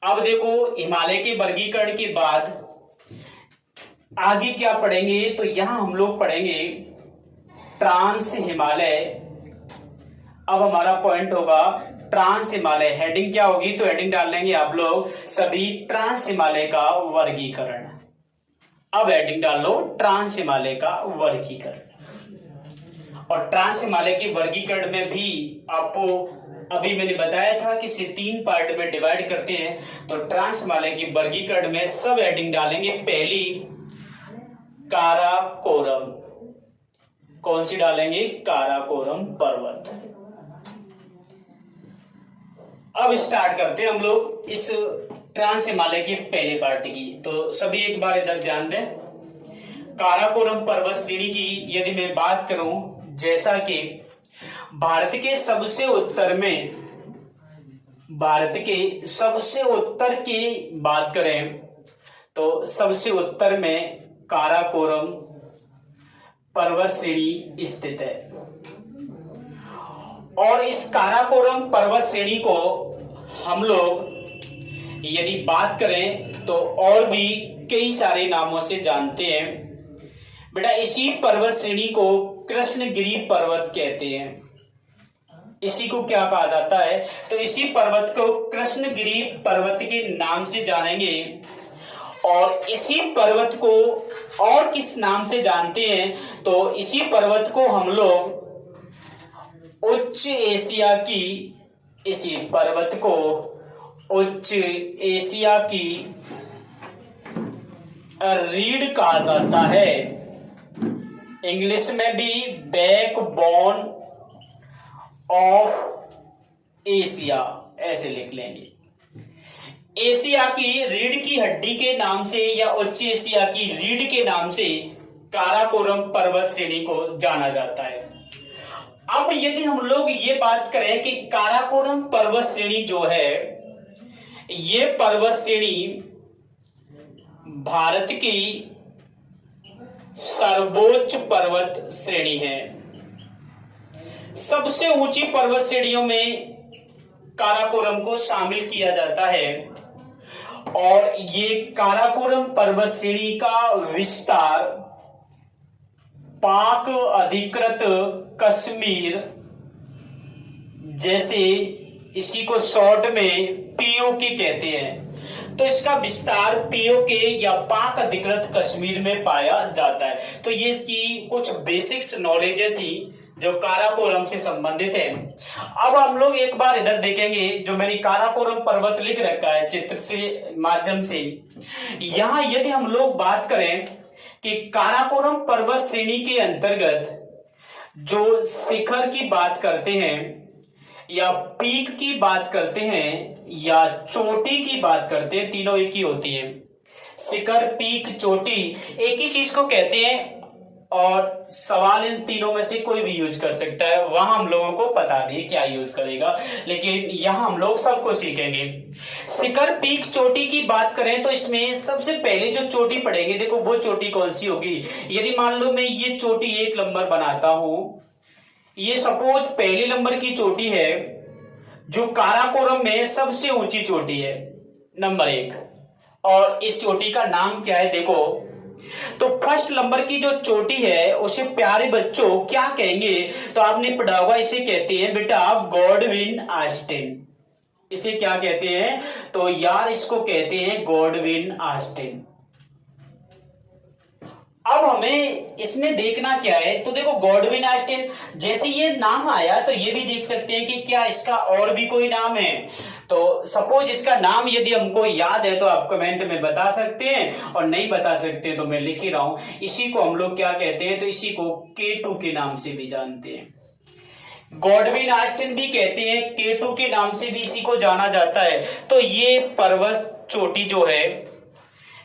अब देखो हिमालय के वर्गीकरण के बाद आगे क्या पढ़ेंगे? तो यहां हम लोग पढ़ेंगे ट्रांस हिमालय। अब हमारा पॉइंट होगा ट्रांस हिमालय। हेडिंग क्या होगी? तो हेडिंग डाल लेंगे आप लोग सभी ट्रांस हिमालय का वर्गीकरण। अब हेडिंग डाल लो ट्रांस हिमालय का वर्गीकरण। और ट्रांस हिमालय के वर्गीकरण में भी आपको अभी मैंने बताया था कि इसे 3 पार्ट में डिवाइड करते हैं। तो ट्रांस हिमालय के वर्गीकरण में सब हेडिंग डालेंगे। पहली काराकोरम। कौन सी डालेंगे? काराकोरम पर्वत। अब स्टार्ट करते हैं हम लोग इस ट्रांस हिमालय के पहले पार्ट की। तो सभी एक बार इधर ध्यान दें। काराकोरम पर्वत श्रेणी की यदि मैं बात करूं, जैसा कि भारत के सबसे उत्तर की बात करें तो सबसे उत्तर में काराकोरम पर्वत श्रेणी स्थित है। और इस काराकोरम पर्वत श्रेणी को हम लोग यदि बात करें तो और भी कई सारे नामों से जानते हैं। बेटा, इसी पर्वत श्रेणी को कृष्णगिरी पर्वत कहते हैं। इसी को क्या कहा जाता है? तो इसी पर्वत को कृष्णगिरी पर्वत के नाम से जानेंगे। और इसी पर्वत को और किस नाम से जानते हैं? तो इसी पर्वत को हम लोग उच्च एशिया की, इसी पर्वत को उच्च एशिया की रीढ़ कहा जाता है। इंग्लिश में भी बैकबोन ऑफ एशिया ऐसे लिख लेंगे। एशिया की रीढ़ की हड्डी के नाम से या उच्च एशिया की रीढ़ के नाम से काराकोरम पर्वत श्रेणी को जाना जाता है। अब यदि हम लोग ये बात करें कि काराकोरम पर्वत श्रेणी जो है, ये पर्वत श्रेणी भारत की सर्वोच्च पर्वत श्रेणी है। सबसे ऊंची पर्वत श्रेणियों में काराकोरम को शामिल किया जाता है और ये काराकोरम पर्वत श्रेणी का विस्तार पाक अधिकृत कश्मीर, जैसे इसी को शॉर्ट में पीओके कहते हैं, तो इसका विस्तार पीओके या पाक अधिकृत कश्मीर में पाया जाता है। तो ये इसकी कुछ बेसिक्स नॉलेज थी जो काराकोरम से संबंधित है। अब हम लोग एक बार इधर देखेंगे, जो मैंने काराकोरम पर्वत लिख रखा है चित्र से माध्यम से। यहां यदि हम लोग बात करें कि काराकोरम पर्वत श्रेणी के अंतर्गत जो शिखर की बात करते हैं या पीक की बात करते हैं या चोटी की बात करते हैं, तीनों एक ही होती है। शिखर, पीक, चोटी एक ही चीज को कहते हैं और सवाल इन तीनों में से कोई भी यूज कर सकता है। वहां हम लोगों को पता नहीं क्या यूज करेगा, लेकिन यहां हम लोग सबको सीखेंगे। शिखर, पीक, चोटी की बात करें तो इसमें सबसे पहले जो चोटी पड़ेगी, देखो वो चोटी कौन सी होगी। यदि मान लो मैं ये चोटी एक नंबर बनाता हूं, ये सपोज पहले नंबर की चोटी है जो काराकोरम में सबसे ऊंची चोटी है, नंबर 1। और इस चोटी का नाम क्या है देखो, तो फर्स्ट नंबर की जो चोटी है उसे प्यारे बच्चों क्या कहेंगे, तो आपने पढ़ा होगा, इसे कहते हैं बेटा गॉडविन ऑस्टिन। इसे क्या कहते हैं, तो यार इसको कहते हैं गॉडविन ऑस्टिन। अब हमें इसमें देखना क्या है, तो देखो गॉडविन ऑस्टिन जैसे ये नाम आया तो ये भी देख सकते हैं कि क्या इसका और भी कोई नाम है। तो सपोज इसका नाम यदि हमको याद है तो आप कमेंट में बता सकते हैं, और नहीं बता सकते तो मैं लिख ही रहा हूं। इसी को हम लोग क्या कहते हैं, तो इसी को K2 के नाम से भी जानते हैं। गॉडविन ऑस्टिन भी कहते हैं, K2 के नाम से भी इसी को जाना जाता है। तो ये पर्वत चोटी जो है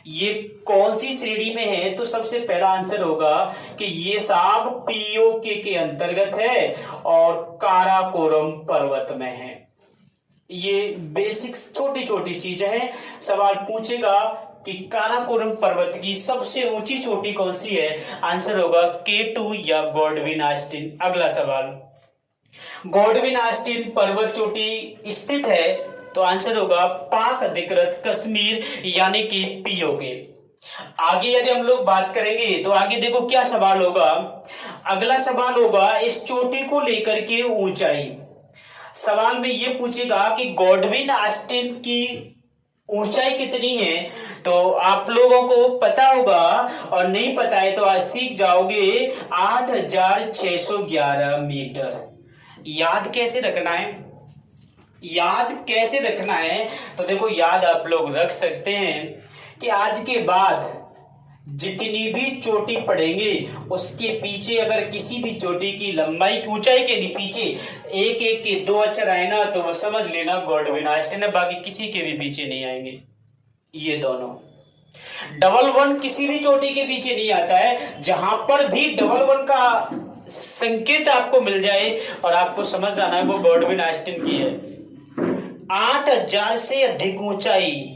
ये कौन सी श्रेणी में है, तो सबसे पहला आंसर होगा कि ये साहब पीओके के अंतर्गत है और काराकोरम पर्वत में है। ये बेसिक्स छोटी छोटी चीजें हैं। सवाल पूछेगा कि काराकोरम पर्वत की सबसे ऊंची चोटी कौन सी है, आंसर होगा K2 या गॉडविन ऑस्टिन। अगला सवाल, गॉडविन ऑस्टिन पर्वत चोटी स्थित है, तो आंसर होगा पाक अधिकृत कश्मीर यानी कि पीओके। आगे यदि हम लोग बात करेंगे तो आगे देखो क्या सवाल होगा। अगला सवाल होगा इस चोटी को लेकर के ऊंचाई। सवाल में ये पूछेगा कि गॉडविन ऑस्टिन की ऊंचाई कितनी है, तो आप लोगों को पता होगा, और नहीं पता है तो आज सीख जाओगे, 8611 मीटर। याद कैसे रखना है, याद कैसे रखना है, तो देखो याद आप लोग रख सकते हैं कि आज के बाद जितनी भी चोटी पड़ेंगे उसके पीछे अगर किसी भी चोटी की लंबाई की ऊंचाई के पीछे एक एक के 2 अक्षर आए ना, तो वो समझ लेना गॉडविन ऑस्टिन है, बाकी किसी के भी पीछे नहीं आएंगे। ये दोनों डबल 1 किसी भी चोटी के पीछे नहीं आता है। जहां पर भी डबल 1 का संकेत आपको मिल जाए और आपको समझ जाना है वो गॉडविन ऑस्टिन की है। 8000 से अधिक ऊंचाई,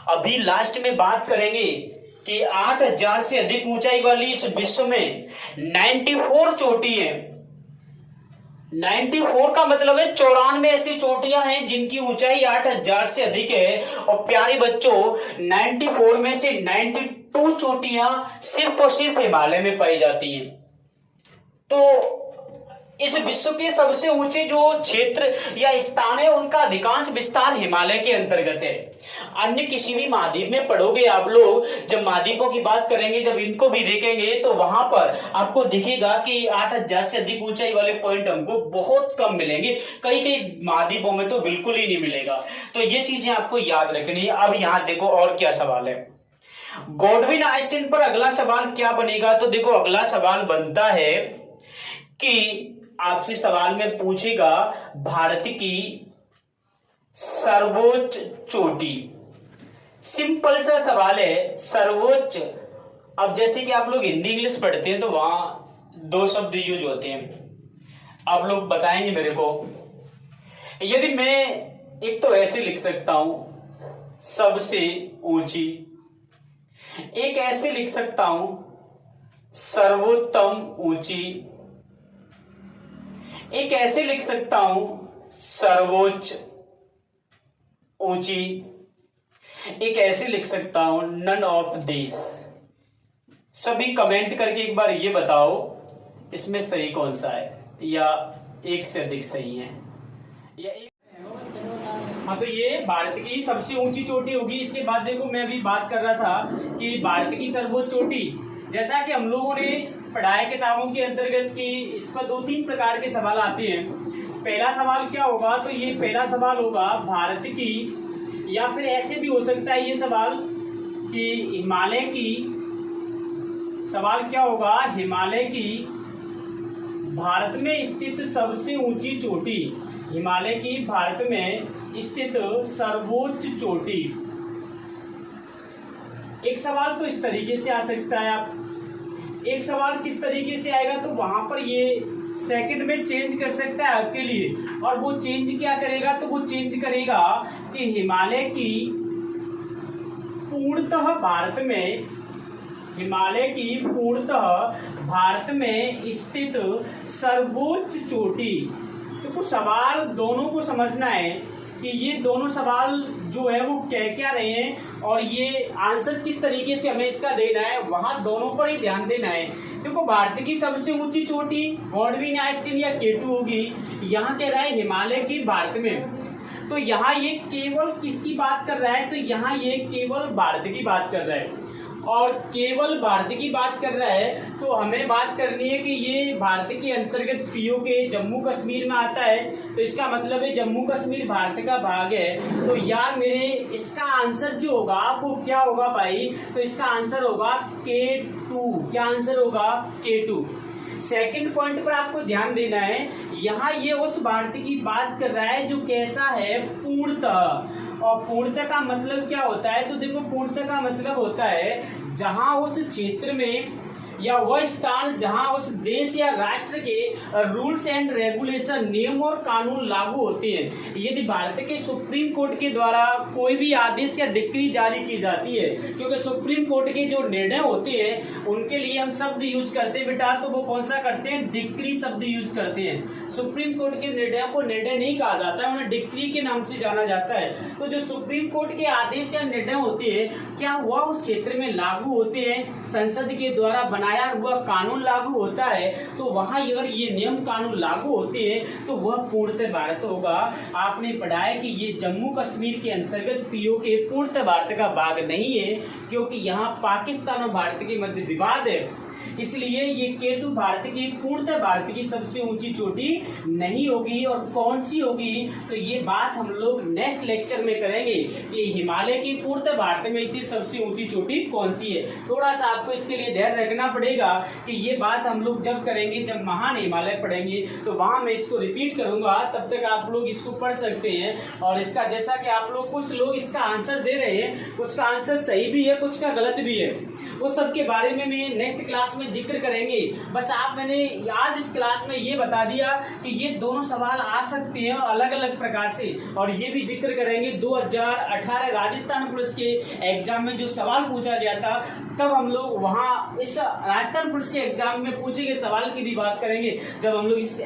अभी लास्ट में बात करेंगे कि 8000 से अधिक ऊंचाई वाली इस विश्व में 94 चोटी है। 94 का मतलब है 94 ऐसी चोटियां हैं जिनकी ऊंचाई 8000 से अधिक है। और प्यारे बच्चों 94 में से 92 चोटियां सिर्फ और सिर्फ हिमालय में पाई जाती हैं। तो इस विश्व के सबसे ऊंचे जो क्षेत्र या स्थान है उनका अधिकांश विस्तार हिमालय के अंतर्गत है। अन्य किसी भी महाद्वीप में पढ़ोगे आप लोग, जब महाद्वीपों की बात करेंगे, जब इनको भी देखेंगे तो वहां पर आपको दिखेगा कि 8000 से अधिक ऊंचाई वाले पॉइंट हमको बहुत कम मिलेंगे। कई कई महाद्वीपों में तो बिल्कुल ही नहीं मिलेगा। तो ये चीजें आपको याद रखनी है। अब यहां देखो और क्या सवाल है। गॉडविन आइंस्टीन पर अगला सवाल क्या बनेगा? तो देखो अगला सवाल बनता है कि आपसे सवाल में पूछेगा भारत की सर्वोच्च चोटी। सिंपल सा सवाल है, सर्वोच्च। अब जैसे कि आप लोग हिंदी इंग्लिश पढ़ते हैं तो वहां दो शब्द यूज होते हैं, आप लोग बताएंगे मेरे को। यदि मैं एक तो ऐसे लिख सकता हूं सबसे ऊंची, एक ऐसे लिख सकता हूं सर्वोत्तम ऊंची, एक ऐसे लिख सकता हूं सर्वोच्च ऊंची, एक ऐसे लिख सकता हूं नन ऑफ दिस। सभी कमेंट करके एक बार ये बताओ इसमें सही कौन सा है, या एक से अधिक सही है, या एक। हाँ, तो ये भारत की सबसे ऊंची चोटी होगी। इसके बाद देखो मैं अभी बात कर रहा था कि भारत की सर्वोच्च चोटी, जैसा कि हम लोगों ने पढ़ाया किताबों के अंतर्गत कि इस पर 2-3 प्रकार के सवाल आते हैं। पहला सवाल क्या होगा? तो ये पहला सवाल होगा भारत की, या फिर ऐसे भी हो सकता है ये सवाल कि हिमालय की, सवाल क्या होगा हिमालय की भारत में स्थित सबसे ऊंची चोटी, हिमालय की भारत में स्थित सर्वोच्च चोटी। एक सवाल तो इस तरीके से आ सकता है। आप एक सवाल किस तरीके से आएगा तो वहां पर ये सेकंड में चेंज कर सकता है आपके लिए, और वो चेंज क्या करेगा? तो वो चेंज करेगा कि हिमालय की पूर्णतः भारत में, हिमालय की पूर्णतः भारत में स्थित सर्वोच्च चोटी। तो कुछ सवाल दोनों को समझना है कि ये दोनों सवाल जो है वो कह क्या रहे हैं और ये आंसर किस तरीके से हमें इसका देना है, वहां दोनों पर ही ध्यान देना है। देखो भारत की सबसे ऊंची चोटी गॉडविन आइंस्टीन या केटू होगी, यहाँ कह रहा है हिमालय की भारत में, तो यहाँ ये केवल किसकी बात कर रहा है? तो यहाँ ये केवल भारत की बात कर रहा है, और केवल भारत की बात कर रहा है तो हमें बात करनी है कि ये भारत के अंतर्गत पीओके जम्मू कश्मीर में आता है, तो इसका मतलब है जम्मू कश्मीर भारत का भाग है। तो यार मेरे इसका आंसर जो होगा वो क्या होगा भाई? तो इसका आंसर होगा K2। क्या आंसर होगा? K2। सेकंड पॉइंट पर आपको ध्यान देना है, यहाँ ये उस भारत की बात कर रहा है जो कैसा है? पूर्णतः। और पूर्णतः का मतलब क्या होता है? तो देखो पूर्णतः का मतलब होता है जहां उस क्षेत्र में या वह स्थान जहां उस देश या राष्ट्र के रूल्स एंड रेगुलेशन, नियम और कानून लागू होते हैं। यदि भारत के सुप्रीम कोर्ट के द्वारा कोई भी आदेश या डिक्री जारी की जाती है, क्योंकि सुप्रीम कोर्ट के जो निर्णय होते हैं उनके लिए हम शब्द यूज करते हैं बेटा, तो वो कौन सा करते हैं? डिक्री शब्द यूज करते हैं। सुप्रीम कोर्ट के निर्णयों को निर्णय नहीं कहा जाता है, उन्हें डिक्री के नाम से जाना जाता है। तो जो सुप्रीम कोर्ट के आदेश या निर्णय होते हैं, क्या हुआ उस क्षेत्र में लागू होते हैं, संसद के द्वारा बनाया हुआ कानून लागू होता है, तो वहां अगर ये नियम कानून लागू होते हैं तो वह पूर्णतः भारत होगा। आपने पढ़ा है कि ये जम्मू कश्मीर के अंतर्गत पीओके पूर्णतः भारत का भाग नहीं है, क्योंकि यहाँ पाकिस्तान और भारत के मध्य विवाद है, इसलिए ये K2 भारत की पूर्णतः भारत की सबसे ऊंची चोटी नहीं होगी। और कौन सी होगी? तो ये बात हम लोग नेक्स्ट लेक्चर में करेंगे कि हिमालय की पूर्णतः भारत में स्थित सबसे ऊंची चोटी कौन सी है। थोड़ा सा आपको इसके लिए ध्यान रखना पड़ेगा कि ये बात हम लोग जब करेंगे, जब महान हिमालय पढ़ेंगे, तो वहां मैं इसको रिपीट करूंगा, तब तक आप लोग इसको पढ़ सकते हैं। और इसका जैसा कि आप लोग, कुछ लोग इसका आंसर दे रहे हैं, कुछ का आंसर सही भी है, कुछ का गलत भी है, उस सब के बारे में मैं नेक्स्ट क्लास में जिक्र करेंगे। बस आप मैंने आज इस क्लास में ये बता दिया कि ये दोनों सवाल आ सकते हैं अलग अलग प्रकार से, और ये भी जिक्र करेंगे 2018 राजस्थान पुलिस के एग्जाम में जो सवाल पूछा गया था, तब हम लोग वहां इस राजस्थान पुलिस के एग्जाम में पूछे गए सवाल की भी बात करेंगे, जब हम लोग इस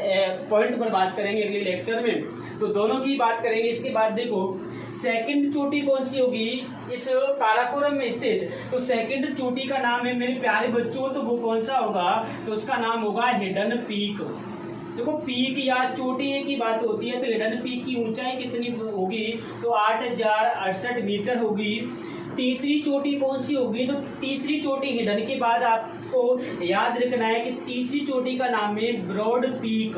पॉइंट पर बात करेंगे अगले लेक्चर में, तो दोनों की बात करेंगे। इसके बाद देखो सेकंड चोटी कौन सी होगी इस काराकोरम में स्थित? तो सेकंड चोटी का नाम है मेरे प्यारे बच्चों, तो वो कौन सा होगा? तो उसका नाम होगा हिडन पीक। देखो पीक या चोटी एक ही बात होती है, तो हिडन पीक की ऊंचाई कितनी होगी? तो 8068 मीटर होगी। तीसरी चोटी कौन सी होगी? तो तीसरी चोटी हिडन के बाद आपको याद रखना है कि तीसरी चोटी का नाम है ब्रॉड पीक।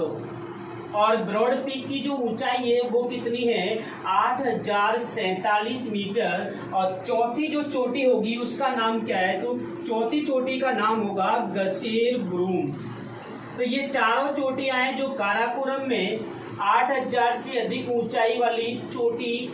और ब्रॉड पीक की जो ऊंचाई है वो कितनी है 8047 मीटर। और चौथी जो चोटी होगी उसका नाम क्या है, तो चौथी चोटी का नाम होगा गसेर ब्रूम। तो ये चारों चोटियां हैं जो काराकोरम में 8000 से अधिक ऊंचाई वाली चोटी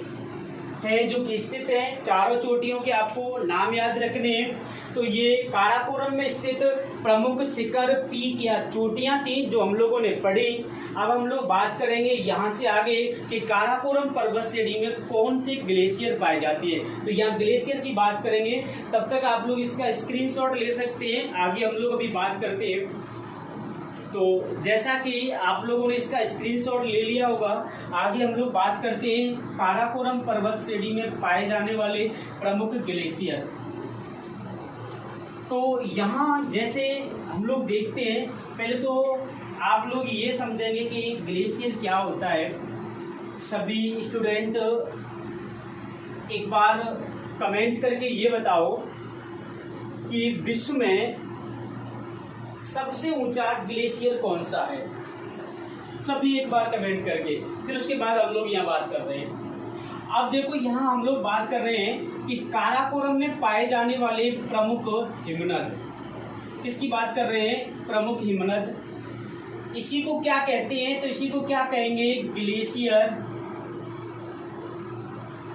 है जो कि स्थित है। चारों चोटियों के आपको नाम याद रखने हैं। तो ये काराकोरम में स्थित प्रमुख शिखर पीक या चोटियां थी जो हम लोगों ने पढ़ी। अब हम लोग बात करेंगे यहाँ से आगे कि काराकोरम पर्वत श्रेणी में कौन से ग्लेशियर पाए जाती है। तो यहाँ ग्लेशियर की बात करेंगे, तब तक आप लोग इसका स्क्रीनशॉट ले सकते हैं। आगे हम लोग अभी बात करते हैं। तो जैसा कि आप लोगों ने इसका स्क्रीनशॉट ले लिया होगा, आगे हम लोग बात करते हैं काराकोरम पर्वत श्रेणी में पाए जाने वाले प्रमुख ग्लेशियर। तो यहाँ जैसे हम लोग देखते हैं, पहले तो आप लोग ये समझेंगे कि ग्लेशियर क्या होता है। सभी स्टूडेंट एक बार कमेंट करके ये बताओ कि विश्व में सबसे ऊंचा ग्लेशियर कौन सा है। सभी एक बार कमेंट करके, फिर उसके बाद हम लोग यहाँ बात कर रहे हैं। अब देखो यहाँ हम लोग बात कर रहे हैं कि काराकोरम में पाए जाने वाले प्रमुख हिमनद। किसकी बात कर रहे हैं, प्रमुख हिमनद। इसी को क्या कहते हैं, तो इसी को क्या कहेंगे ग्लेशियर।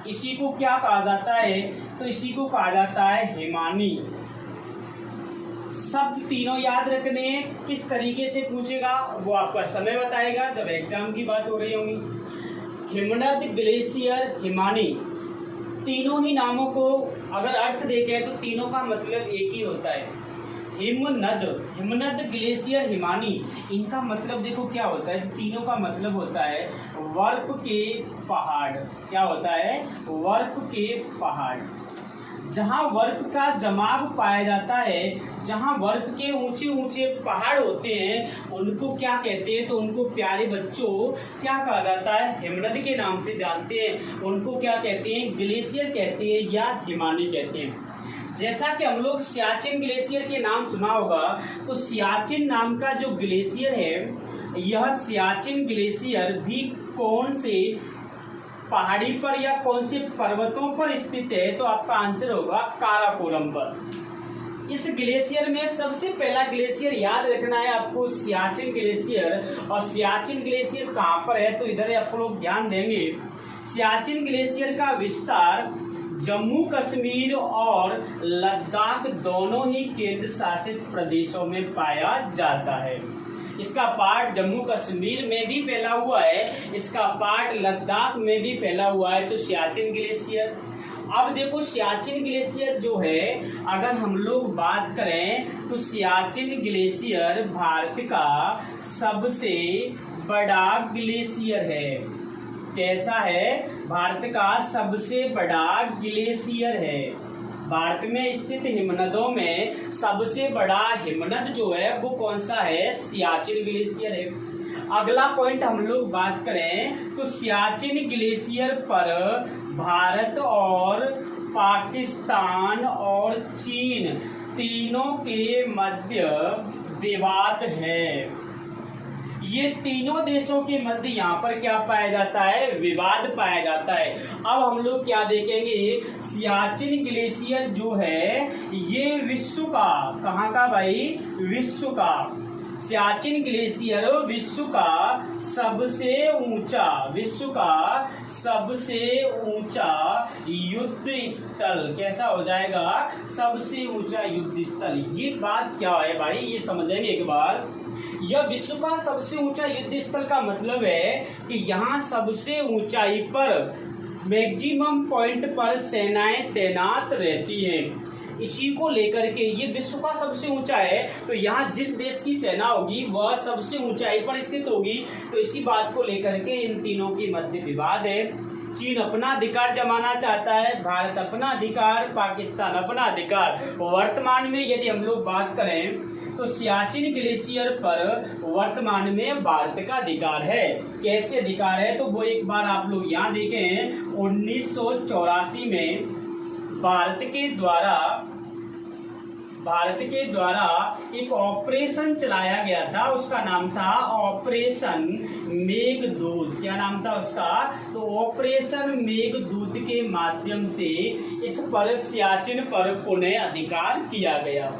इसी को क्या कहा जाता है, तो इसी को कहा जाता है हिमानी। शब्द तीनों याद रखने हैं। किस तरीके से पूछेगा वो आपका समय बताएगा जब एग्जाम की बात हो रही होगी। हिमनद, ग्लेशियर, हिमानी, तीनों ही नामों को अगर अर्थ देखें तो तीनों का मतलब एक ही होता है। हिमनद, हिमनद, ग्लेशियर, हिमानी, इनका मतलब देखो क्या होता है। तीनों का मतलब होता है बर्फ के पहाड़। क्या होता है, बर्फ के पहाड़। जहाँ बर्फ का जमाव पाया जाता है, जहाँ बर्फ के ऊंचे ऊंचे पहाड़ होते हैं, उनको क्या कहते हैं, तो उनको प्यारे बच्चों क्या कहा जाता है, हिमनद के नाम से जानते हैं। उनको क्या कहते हैं, ग्लेशियर कहते हैं या हिमानी कहते हैं। जैसा कि हम लोग सियाचिन ग्लेशियर के नाम सुना होगा, तो सियाचिन नाम का जो ग्लेशियर है, यह सियाचिन ग्लेशियर भी कौन से पहाड़ी पर या कौन से पर्वतों पर स्थित है, तो आपका आंसर होगा काराकोरम पर। इस ग्लेशियर में सबसे पहला ग्लेशियर याद रखना है आपको, सियाचिन ग्लेशियर। और सियाचिन ग्लेशियर कहाँ पर है, तो इधर आप लोग ध्यान देंगे। सियाचिन ग्लेशियर का विस्तार जम्मू कश्मीर और लद्दाख दोनों ही केंद्र शासित प्रदेशों में पाया जाता है। इसका पार्ट जम्मू कश्मीर में भी फैला हुआ है, इसका पार्ट लद्दाख में भी फैला हुआ है। तो सियाचिन ग्लेशियर। अब देखो सियाचिन ग्लेशियर जो है, अगर हम लोग बात करें तो सियाचिन ग्लेशियर भारत का सबसे बड़ा ग्लेशियर है। कैसा है, भारत का सबसे बड़ा ग्लेशियर है। भारत में स्थित हिमनदों में सबसे बड़ा हिमनद जो है वो कौन सा है, सियाचिन ग्लेशियर है। अगला पॉइंट हम लोग बात करें तो सियाचिन ग्लेशियर पर भारत और पाकिस्तान और चीन तीनों के मध्य विवाद है। ये तीनों देशों के मध्य यहाँ पर क्या पाया जाता है, विवाद पाया जाता है। अब हम लोग क्या देखेंगे, सियाचिन ग्लेशियर जो है ये विश्व का, कहाँ का भाई, विश्व का, सियाचिन ग्लेशियर विश्व का सबसे ऊंचा, विश्व का सबसे ऊंचा युद्ध स्थल। कैसा हो जाएगा, सबसे ऊंचा युद्ध स्थल। ये बात क्या है भाई, ये समझेंगे एक बार। यह विश्व का सबसे ऊंचा युद्ध स्थल का मतलब है कि यहाँ सबसे ऊंचाई पर मैक्सिमम पॉइंट पर सेनाएं तैनात रहती हैं। इसी को लेकर के ये विश्व का सबसे ऊंचा है, तो यहाँ जिस देश की सेना होगी वह सबसे ऊंचाई पर स्थित होगी। तो इसी बात को लेकर के इन तीनों के मध्य विवाद है। चीन अपना अधिकार जमाना चाहता है, भारत अपना अधिकार, पाकिस्तान अपना अधिकार। वर्तमान में यदि हम लोग बात करें तो सियाचिन ग्लेशियर पर वर्तमान में भारत का अधिकार है। कैसे अधिकार है, तो वो एक बार आप लोग यहाँ देखें। 1984 में भारत के द्वारा भारत के द्वारा एक ऑपरेशन चलाया गया था, उसका नाम था ऑपरेशन मेघदूत। क्या नाम था उसका? तो ऑपरेशन मेघदूत के माध्यम से इस पर सियाचिन पर पुनः अधिकार किया गया।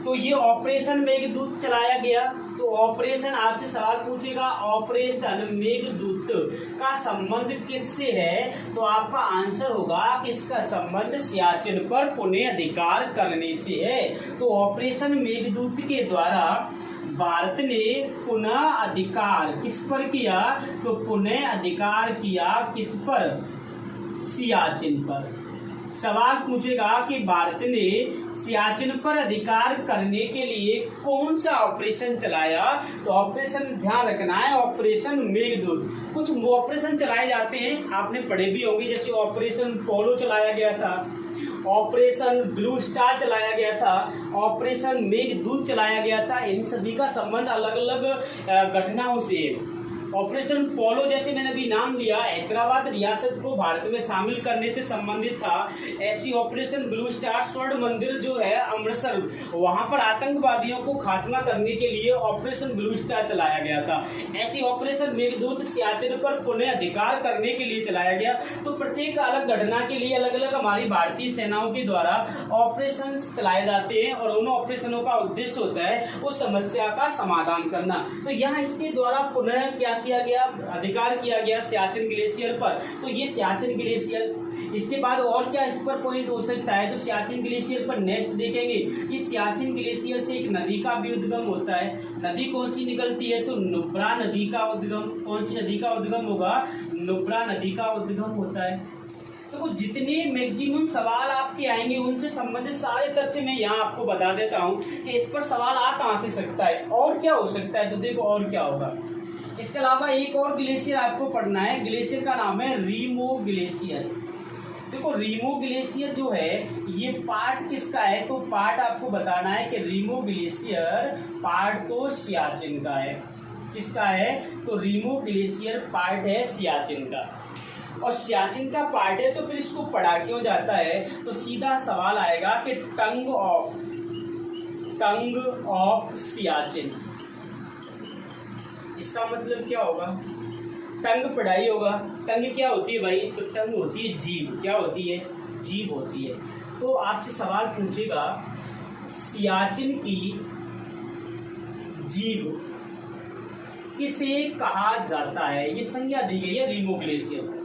तो ये ऑपरेशन मेघदूत चलाया गया। तो ऑपरेशन, आपसे सवाल पूछेगा ऑपरेशन मेघदूत का संबंध किससे है? तो आपका आंसर होगा कि इसका संबंध सियाचिन पर पुनः अधिकार करने से है। तो ऑपरेशन मेघदूत के द्वारा भारत ने पुनः अधिकार किस पर किया? तो पुनः अधिकार किया किस पर? सियाचिन पर। सवाल पूछेगा कि भारत ने सियाचिन पर अधिकार करने के लिए कौन सा ऑपरेशन चलाया? तो ऑपरेशन ध्यान रखना है, ऑपरेशन मेघदूत। कुछ ऑपरेशन चलाए जाते हैं, आपने पढ़े भी होंगे, जैसे ऑपरेशन पोलो चलाया गया था, ऑपरेशन ब्लू स्टार चलाया गया था, ऑपरेशन मेघदूत चलाया गया था। इन सभी का संबंध अलग अलग घटनाओं से। ऑपरेशन पोलो, जैसे मैंने अभी नाम लिया, हैदराबाद रियासत को भारत में शामिल करने से संबंधित था। ऐसी ऑपरेशन ब्लू स्टार, स्वर्ण मंदिर जो है अमृतसर, वहां पर आतंकवादियों को खात्मा करने के लिए ऑपरेशन ब्लू स्टार चलाया गया था। ऐसी ऑपरेशन मेघदूत सियाचिन पर पुनः अधिकार करने के लिए चलाया गया। तो प्रत्येक अलग घटना के लिए अलग अलग हमारी भारतीय सेनाओं के द्वारा ऑपरेशन चलाए जाते हैं और उन ऑपरेशनों का उद्देश्य होता है उस समस्या का समाधान करना। तो यहाँ इसके द्वारा पुनः क्या किया गया? अधिकार किया गया सियाचिन ग्लेशियर पर। तो ये सियाचिन ग्लेशियर, इसके बाद और क्या इस पर पॉइंट हो सकता है? तो सियाचिन ग्लेशियर पर नेक्स्ट देखेंगे, इस सियाचिन ग्लेशियर से एक नदी का भी उद्गम होता है। नदी कौन सी निकलती है? तो नुब्रा नदी का उद्गम। कौन सी नदी का उद्गम होगा? नुब्रा नदी का उद्गम होता है। तो जितने मैक्सिमम सवाल आपके आएंगे उनसे संबंधित सारे तथ्य मैं यहाँ आपको बता देता हूँ कि इस पर सवाल आ कहाँ से सकता है और क्या हो सकता है। तो देखो और क्या होगा। इसके अलावा एक और ग्लेशियर आपको पढ़ना है, ग्लेशियर का नाम है रीमो ग्लेशियर। देखो रीमो ग्लेशियर जो है ये पार्ट किसका है? तो पार्ट आपको बताना है कि रीमो ग्लेशियर पार्ट तो सियाचिन का है। किसका है? तो रीमो ग्लेशियर पार्ट है सियाचिन का। और सियाचिन का पार्ट है तो फिर इसको पढ़ा क्यों जाता है? तो सीधा सवाल आएगा कि टंग ऑफ सियाचिन, इसका मतलब क्या होगा? टंग पढ़ाई होगा। टंग क्या होती है भाई? तो टंग होती है जीभ। क्या होती है? जीभ होती है। तो आपसे सवाल पूछेगा सियाचिन की जीभ किसे कहा जाता है? ये संज्ञा दी गई है Rimo glacier.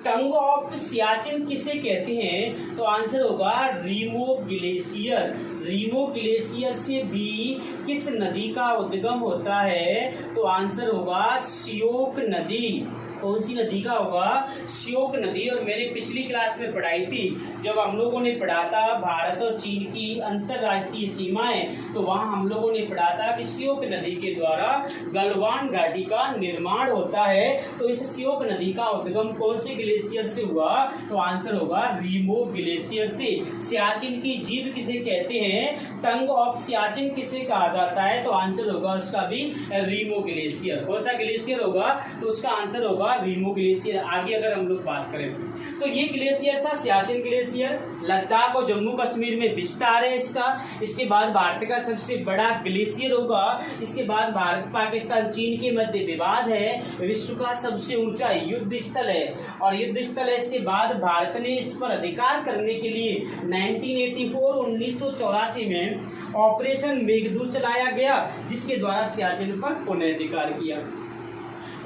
Tongue of Siachen किसे कहते हैं? तो आंसर होगा रीमो ग्लेशियर। रीमो ग्लेशियर से भी किस नदी का उद्गम होता है? तो आंसर होगा श्योक नदी। कौन सी नदी का होगा? श्योक नदी। और मैंने पिछली क्लास में पढ़ाई थी, जब हम लोगों ने पढ़ा था भारत और चीन की अंतरराष्ट्रीय सीमाएं, तो वहां हम लोगों ने पढ़ा था कि श्योक नदी के द्वारा गलवान घाटी का निर्माण होता है। तो इस श्योक नदी का उद्गम कौन से ग्लेशियर से हुआ? तो आंसर होगा रीमो ग्लेशियर से। सियाचिन की जीभ किसे कहते हैं? टंग ऑफ सियाचिन किसे कहा जाता है? तो आंसर होगा उसका भी रीमो ग्लेशियर। कौन सा ग्लेशियर होगा? तो उसका आंसर होगा रीमो ग्लेशियर। आगे अगर हम लोग बात करें तो ये ग्लेशियर था सियाचिन ग्लेशियर। लद्दाख और जम्मू कश्मीर में विस्तार है इसका। इसके बाद भारत का सबसे बड़ा ग्लेशियर होगा। इसके बाद भारत पाकिस्तान चीन के मध्य विवाद है। विश्व का सबसे ऊंचा युद्ध स्थल है और युद्ध स्थल है। इसके बाद भारत ने इस पर अधिकार करने के लिए 1984 में ऑपरेशन मेघदूत चलाया गया, जिसके द्वारा सियाचिन पर पुनः अधिकार किया।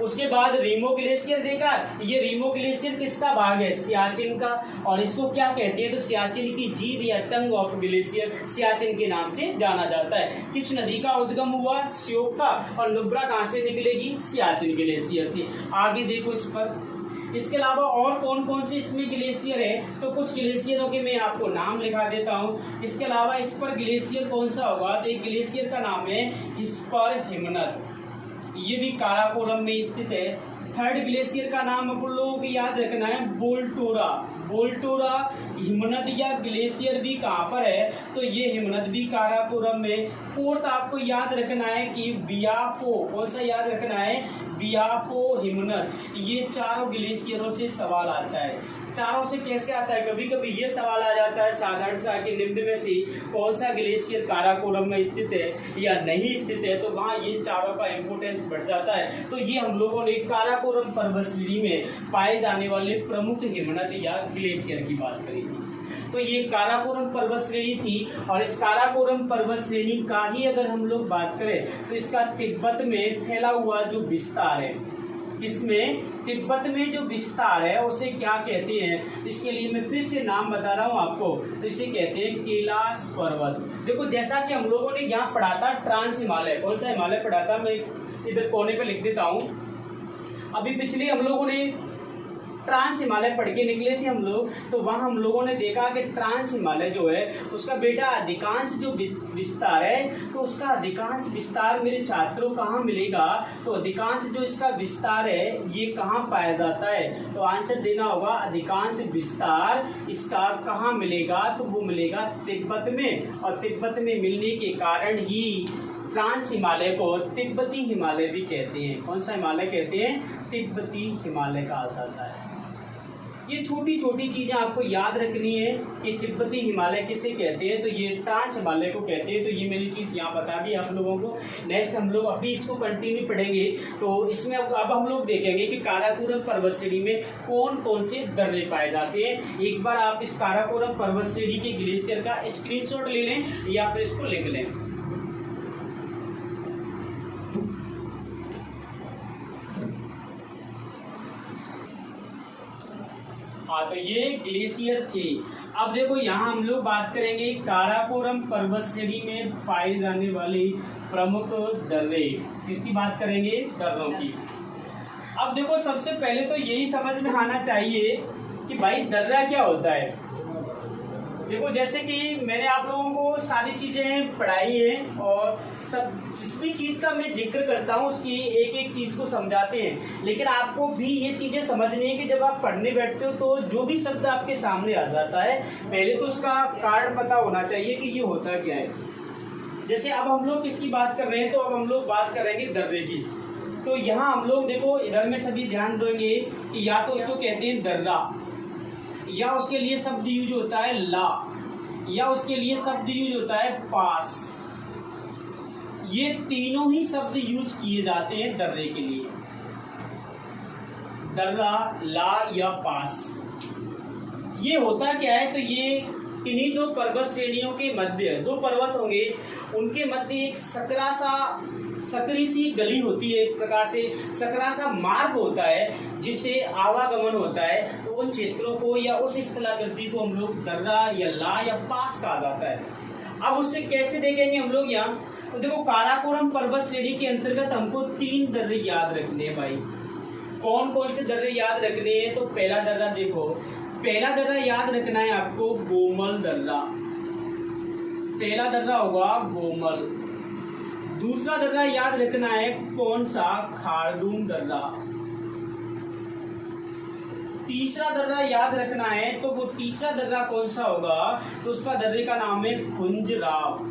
उसके बाद रीमो ग्लेशियर देखा। ये रीमो ग्लेशियर किसका भाग है? सियाचिन का। और इसको क्या कहते हैं? तो सियाचिन की जीभ या टंग ऑफ ग्लेशियर सियाचिन के नाम से जाना जाता है। किस नदी का उद्गम हुआ? श्योक का। और नुब्रा कहां से निकलेगी? सियाचिन ग्लेशियर से। आगे देखो इस पर। इसके अलावा और कौन कौन से इसमें ग्लेशियर है? तो कुछ ग्लेशियरों के मैं आपको नाम लिखा देता हूँ। इसके अलावा इस पर ग्लेशियर कौन सा होगा? तो एक ग्लेशियर का नाम है इस पर हिमनद। ये भी काराकोरम में स्थित है। थर्ड ग्लेशियर का नाम आप लोगों को याद रखना है बोल्टोरा। बोल्टोरा हिमनदिया ग्लेशियर भी कहाँ पर है, तो ये हिमनद भी काराकोरम में। फोर्थ आपको याद रखना है कि बियाफो, कौन सा याद रखना है, बियाफो हिमनद। ये चारों ग्लेशियरों से सवाल आता है। चारों से कैसे आता है, कभी कभी ये सवाल आ जाता है साधारण सा कि निम्न में से कौन सा ग्लेशियर काराकोरम में स्थित है या नहीं स्थित है, तो वहाँ ये चारों का इंपोर्टेंस बढ़ जाता है। तो ये हम लोगों ने काराकोरम पर्वत श्रेणी में पाए जाने वाले प्रमुख हिमनद या ग्लेशियर की बात करी थी। तो ये काराकोरम पर्वत श्रेणी थी, और इस काराकोरम पर्वत श्रेणी का ही अगर हम लोग बात करें तो इसका तिब्बत में फैला हुआ जो विस्तार है, इसमें तिब्बत में जो विस्तार है उसे क्या कहते हैं, इसके लिए मैं फिर से नाम बता रहा हूँ आपको, तो इसे कहते हैं कैलाश पर्वत। देखो जैसा कि हम लोगों ने यहाँ पढ़ा था ट्रांस हिमालय, कौन सा हिमालय पढ़ा था, मैं इधर कोने पे लिख देता हूँ। अभी पिछले हम लोगों ने ट्रांस हिमालय पढ़ के निकले थे हम लोग, तो वहां हम लोगों ने देखा कि ट्रांस हिमालय जो है उसका बेटा अधिकांश जो विस्तार है, तो उसका अधिकांश विस्तार मेरे छात्रों कहाँ मिलेगा, तो अधिकांश जो इसका विस्तार है ये कहाँ पाया जाता है, तो आंसर देना होगा अधिकांश विस्तार इसका कहाँ मिलेगा, तो वो मिलेगा तिब्बत में। और तिब्बत में मिलने के कारण ही ट्रांस हिमालय को तिब्बती हिमालय भी कहते हैं। कौन सा हिमालय कहते हैं, तिब्बती हिमालय कहा जाता है। ये छोटी छोटी चीजें आपको याद रखनी है कि तिब्बती हिमालय किसे कहते हैं, तो ये ट्रांस हिमालय को कहते हैं। तो ये मेरी चीज यहाँ बता दी आप लोगों को। नेक्स्ट हम लोग अभी इसको कंटिन्यू पढ़ेंगे, तो इसमें अब हम लोग देखेंगे कि काराकोरम पर्वत श्रेणी में कौन कौन से दर्रे पाए जाते हैं। एक बार आप इस काराकोरम पर्वत श्रेणी के ग्लेशियर का स्क्रीनशॉट ले लें या फिर इसको लिख लें। हाँ, तो ये ग्लेशियर थे। अब देखो यहाँ हम लोग बात करेंगे काराकोरम पर्वत श्रेणी में पाए जाने वाले प्रमुख दर्रे। किसकी बात करेंगे, दर्रों की। अब देखो सबसे पहले तो यही समझ में आना चाहिए कि भाई दर्रा क्या होता है। देखो जैसे कि मैंने आप लोगों को सारी चीजें पढ़ाई हैं, और सब जिस भी चीज का मैं जिक्र करता हूँ उसकी एक एक चीज को समझाते हैं, लेकिन आपको भी ये चीजें समझनी है कि जब आप पढ़ने बैठते हो तो जो भी शब्द आपके सामने आ जाता है पहले तो उसका कारण पता होना चाहिए कि ये होता क्या है। जैसे अब हम लोग किसकी बात कर रहे हैं, तो अब हम लोग बात करेंगे दर्रे की। तो यहाँ हम लोग देखो इधर में सभी ध्यान देंगे कि या तो उसको कहते हैं दर्रा, या उसके लिए शब्द यूज होता है ला, या उसके लिए शब्द यूज होता है पास। ये तीनों ही शब्द यूज किए जाते हैं दर्रे के लिए, दर्रा, ला या पास। ये होता क्या है, तो ये इन्हीं दो पर्वत श्रेणियों के मध्य, दो पर्वत होंगे उनके मध्य एक सकरी सी गली होती है, एक प्रकार से सकरा सा मार्ग होता है जिससे आवागमन होता है। तो उन क्षेत्रों को या उस स्थलाकृति को हम लोग दर्रा या ला या पास कहा जाता है। अब उससे कैसे देखेंगे हम लोग यहाँ, तो देखो काराकोरम पर्वत श्रेणी के अंतर्गत हमको 3 दर्रे याद रखने हैं भाई। कौन कौन से दर्रे याद रखने हैं, तो पहला दर्रा देखो, पहला दर्रा याद रखना है आपको गोमल दर्रा। पहला दर्रा होगा गोमल। दूसरा दर्रा याद रखना है कौन सा, खारदूम दर्रा। तीसरा दर्रा याद रखना है, तो वो तीसरा दर्रा कौन सा होगा, तो उसका दर्रे का नाम है खुंजराव।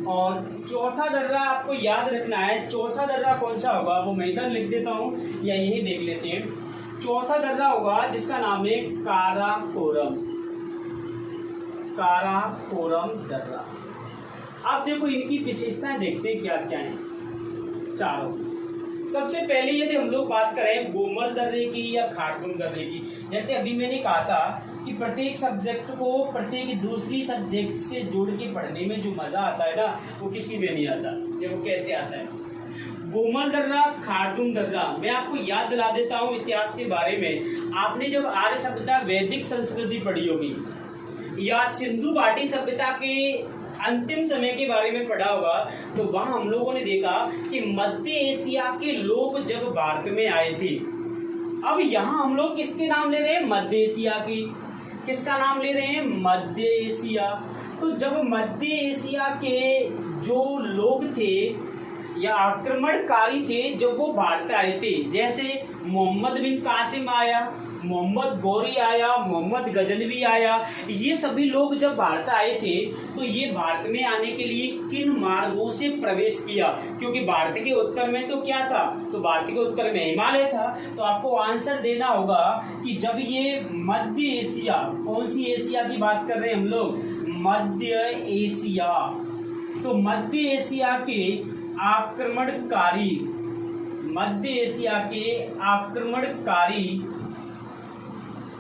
और चौथा दर्रा आपको याद रखना है, चौथा दर्रा कौन सा होगा, वो मैं इधर लिख देता हूं या यही देख लेते हैं। चौथा दर्रा होगा जिसका नाम है काराकोरम, काराकोरम दर्रा। अब देखो इनकी विशेषताएं देखते हैं क्या क्या है चारों। सबसे पहले यदि हम लोग बात करें गोमल दर्रे की या खारदूम दर्रे की, जैसे अभी मैंने कहा था कि प्रत्येक सब्जेक्ट को प्रत्येक दूसरी सब्जेक्ट से जोड़ के पढ़ने में जो मजा आता है ना, वो किसी में नहीं आता। देखो कैसे आता है, गोमल दर्रा, खारदूम दर्रा। मैं आपको याद दिला देता हूँ इतिहास के बारे में। आपने जब आर्य सभ्यता वैदिक संस्कृति पढ़ी होगी या सिंधु घाटी सभ्यता के अंतिम समय के बारे में पढ़ा होगा, तो वहां हम लोगों ने देखा कि मध्य एशिया के लोग जब भारत में आए थे। अब यहाँ हम लोग किसके नाम ले रहे हैं, मध्य एशिया की। किसका नाम ले रहे हैं, मध्य एशिया। तो जब मध्य एशिया के जो लोग थे या आक्रमणकारी थे जब वो भारत आए थे। जैसे मोहम्मद बिन कासिम आया, मोहम्मद गौरी आया, मोहम्मद गजनवी आया, ये सभी लोग जब भारत आए थे तो ये भारत में आने के लिए किन मार्गों से प्रवेश किया? क्योंकि भारत के उत्तर में तो क्या था, तो भारत के उत्तर में हिमालय था। तो आपको आंसर देना होगा कि जब ये मध्य एशिया, कौन सी एशिया की बात कर रहे हैं हम लोग? मध्य एशिया। तो मध्य एशिया के आक्रमणकारी, मध्य एशिया के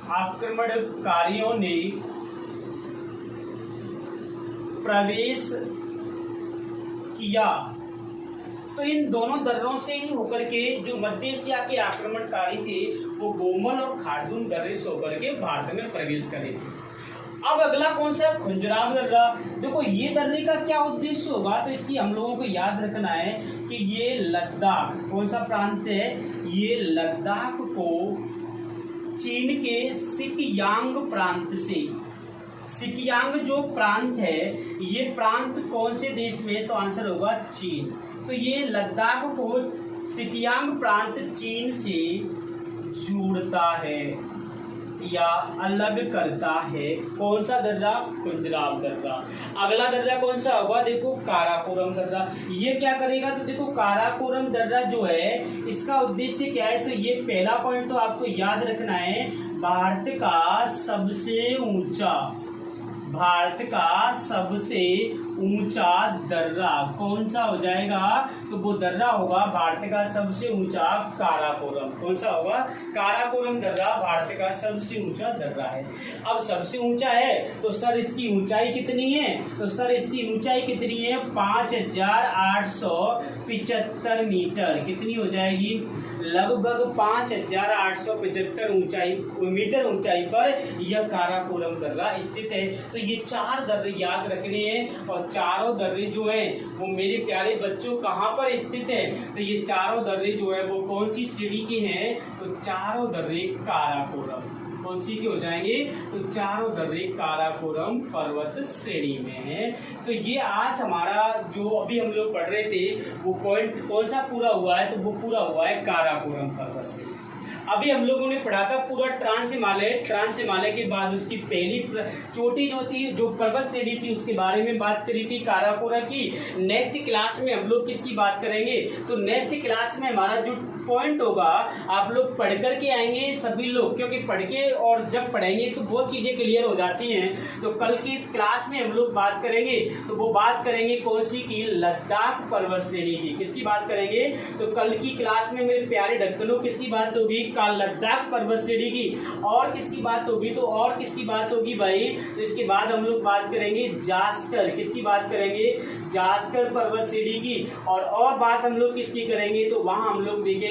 आक्रमणकारियों ने प्रवेश किया। तो इन दोनों दर्रों से ही होकर के जो मध्य एशिया के आक्रमणकारी थे वो गोमल और खारदून दर्रे से होकर के भारत में प्रवेश करे थे। अब अगला कौन सा है? खुंजराव दर्रा। देखो ये दर्रे का क्या उद्देश्य होगा, तो इसकी हम लोगों को याद रखना है कि ये लद्दाख, कौन सा प्रांत है? ये लद्दाख को चीन के सिकयांग प्रांत से, सिकयांग जो प्रांत है ये प्रांत कौन से देश में? तो आंसर होगा चीन। तो ये लद्दाख को सिकयांग प्रांत चीन से जोड़ता है या अलग करता है। कौन सा दर्रा? खुंजराव दर्रा। अगला दर्रा कौन सा होगा? देखो काराकोरम दर्रा। ये क्या करेगा? तो देखो काराकोरम दर्रा जो है इसका उद्देश्य क्या है? तो ये पहला पॉइंट तो आपको याद रखना है, भारत का सबसे ऊंचा दर्रा कौन सा हो जाएगा? तो वो दर्रा होगा भारत का सबसे ऊंचा काराकोरम। कौन सा होगा? काराकोरम दर्रा भारत का सबसे ऊंचा दर्रा है। अब सबसे ऊंचा है तो सर इसकी ऊंचाई कितनी है? तो सर इसकी ऊंचाई कितनी है? 5875 मीटर। कितनी हो जाएगी? लगभग 5875 मीटर ऊंचाई पर यह काराकोरम दर्रा स्थित है। तो ये 4 दर्रे याद रखने हैं और चारों दर्रे जो हैं वो मेरे प्यारे बच्चों कहाँ पर स्थित है? तो ये चारों दर्रे जो है वो कौन सी श्रेणी के हैं? तो चारों दर्रे काराकोरम। कौन सी के हो जाएंगे? तो चारों दर्रे काराकोरम पर्वत श्रेणी में है। तो ये आज हमारा जो अभी हम लोग पढ़ रहे थे वो पॉइंट कौन सा पूरा हुआ है? तो वो पूरा हुआ है काराकोरम पर्वत श्रेणी। अभी हम लोगों ने पढ़ा था पूरा ट्रांस हिमालय। ट्रांस हिमालय के बाद उसकी पहली चोटी जो थी, जो पर्वत श्रेणी थी, उसके बारे में बात करी थी काराकोरम की। नेक्स्ट क्लास में हम लोग किसकी बात करेंगे? तो नेक्स्ट क्लास में हमारा जो पॉइंट होगा आप लोग पढ़ करके आएंगे सभी लोग, क्योंकि पढ़ के और जब पढ़ेंगे तो बहुत चीजें क्लियर हो जाती हैं। तो कल की क्लास में हम लोग बात करेंगे, तो वो बात करेंगे कौन सी की? लद्दाख पर्वत श्रेणी की। किसकी बात करेंगे? तो कल की क्लास में मेरे प्यारे ढक्कनों किसकी बात होगी? लद्दाख पर्वत श्रेणी की। और किसकी बात होगी? तो और किसकी बात होगी भाई? तो इसके बाद हम लोग बात करेंगे जास्कर। किसकी बात करेंगे? जास्कर पर्वत श्रेणी की। और बात हम लोग किसकी करेंगे? तो वहां हम लोग देखेंगे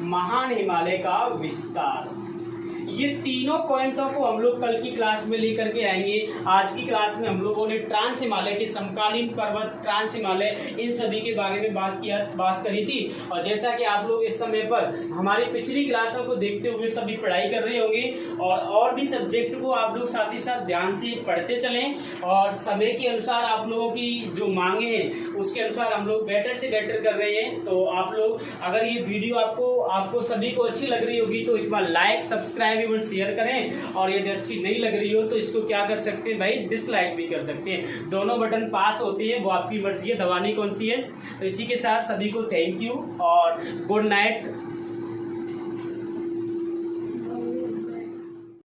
महान हिमालय का विस्तार। ये तीनों पॉइंटों को हम लोग कल की क्लास में लेकर के आएंगे। आज की क्लास में हम लोगों ने ट्रांस हिमालय के समकालीन पर्वत, ट्रांस हिमालय, इन सभी के बारे में बात करी थी। और जैसा कि आप लोग इस समय पर हमारी पिछली क्लासों को देखते हुए सभी पढ़ाई कर रहे होंगे और भी सब्जेक्ट को आप लोग साथ ही साथ ध्यान से पढ़ते चलें और समय के अनुसार आप लोगों की जो मांगे हैं उसके अनुसार हम लोग बेटर से बेटर कर रहे हैं। तो आप लोग अगर ये वीडियो आपको सभी को अच्छी लग रही होगी तो एक बार लाइक, सब्सक्राइब एवं शेयर करें। और यदि अच्छी नहीं लग रही हो तो इसको क्या कर सकते हैं भाई? डिसलाइक भी कर सकते हैं। दोनों बटन पास होते हैं, वो आपकी मर्जी है दबानी कौन सी है। तो इसी के साथ सभी को थैंक यू और गुड नाइट।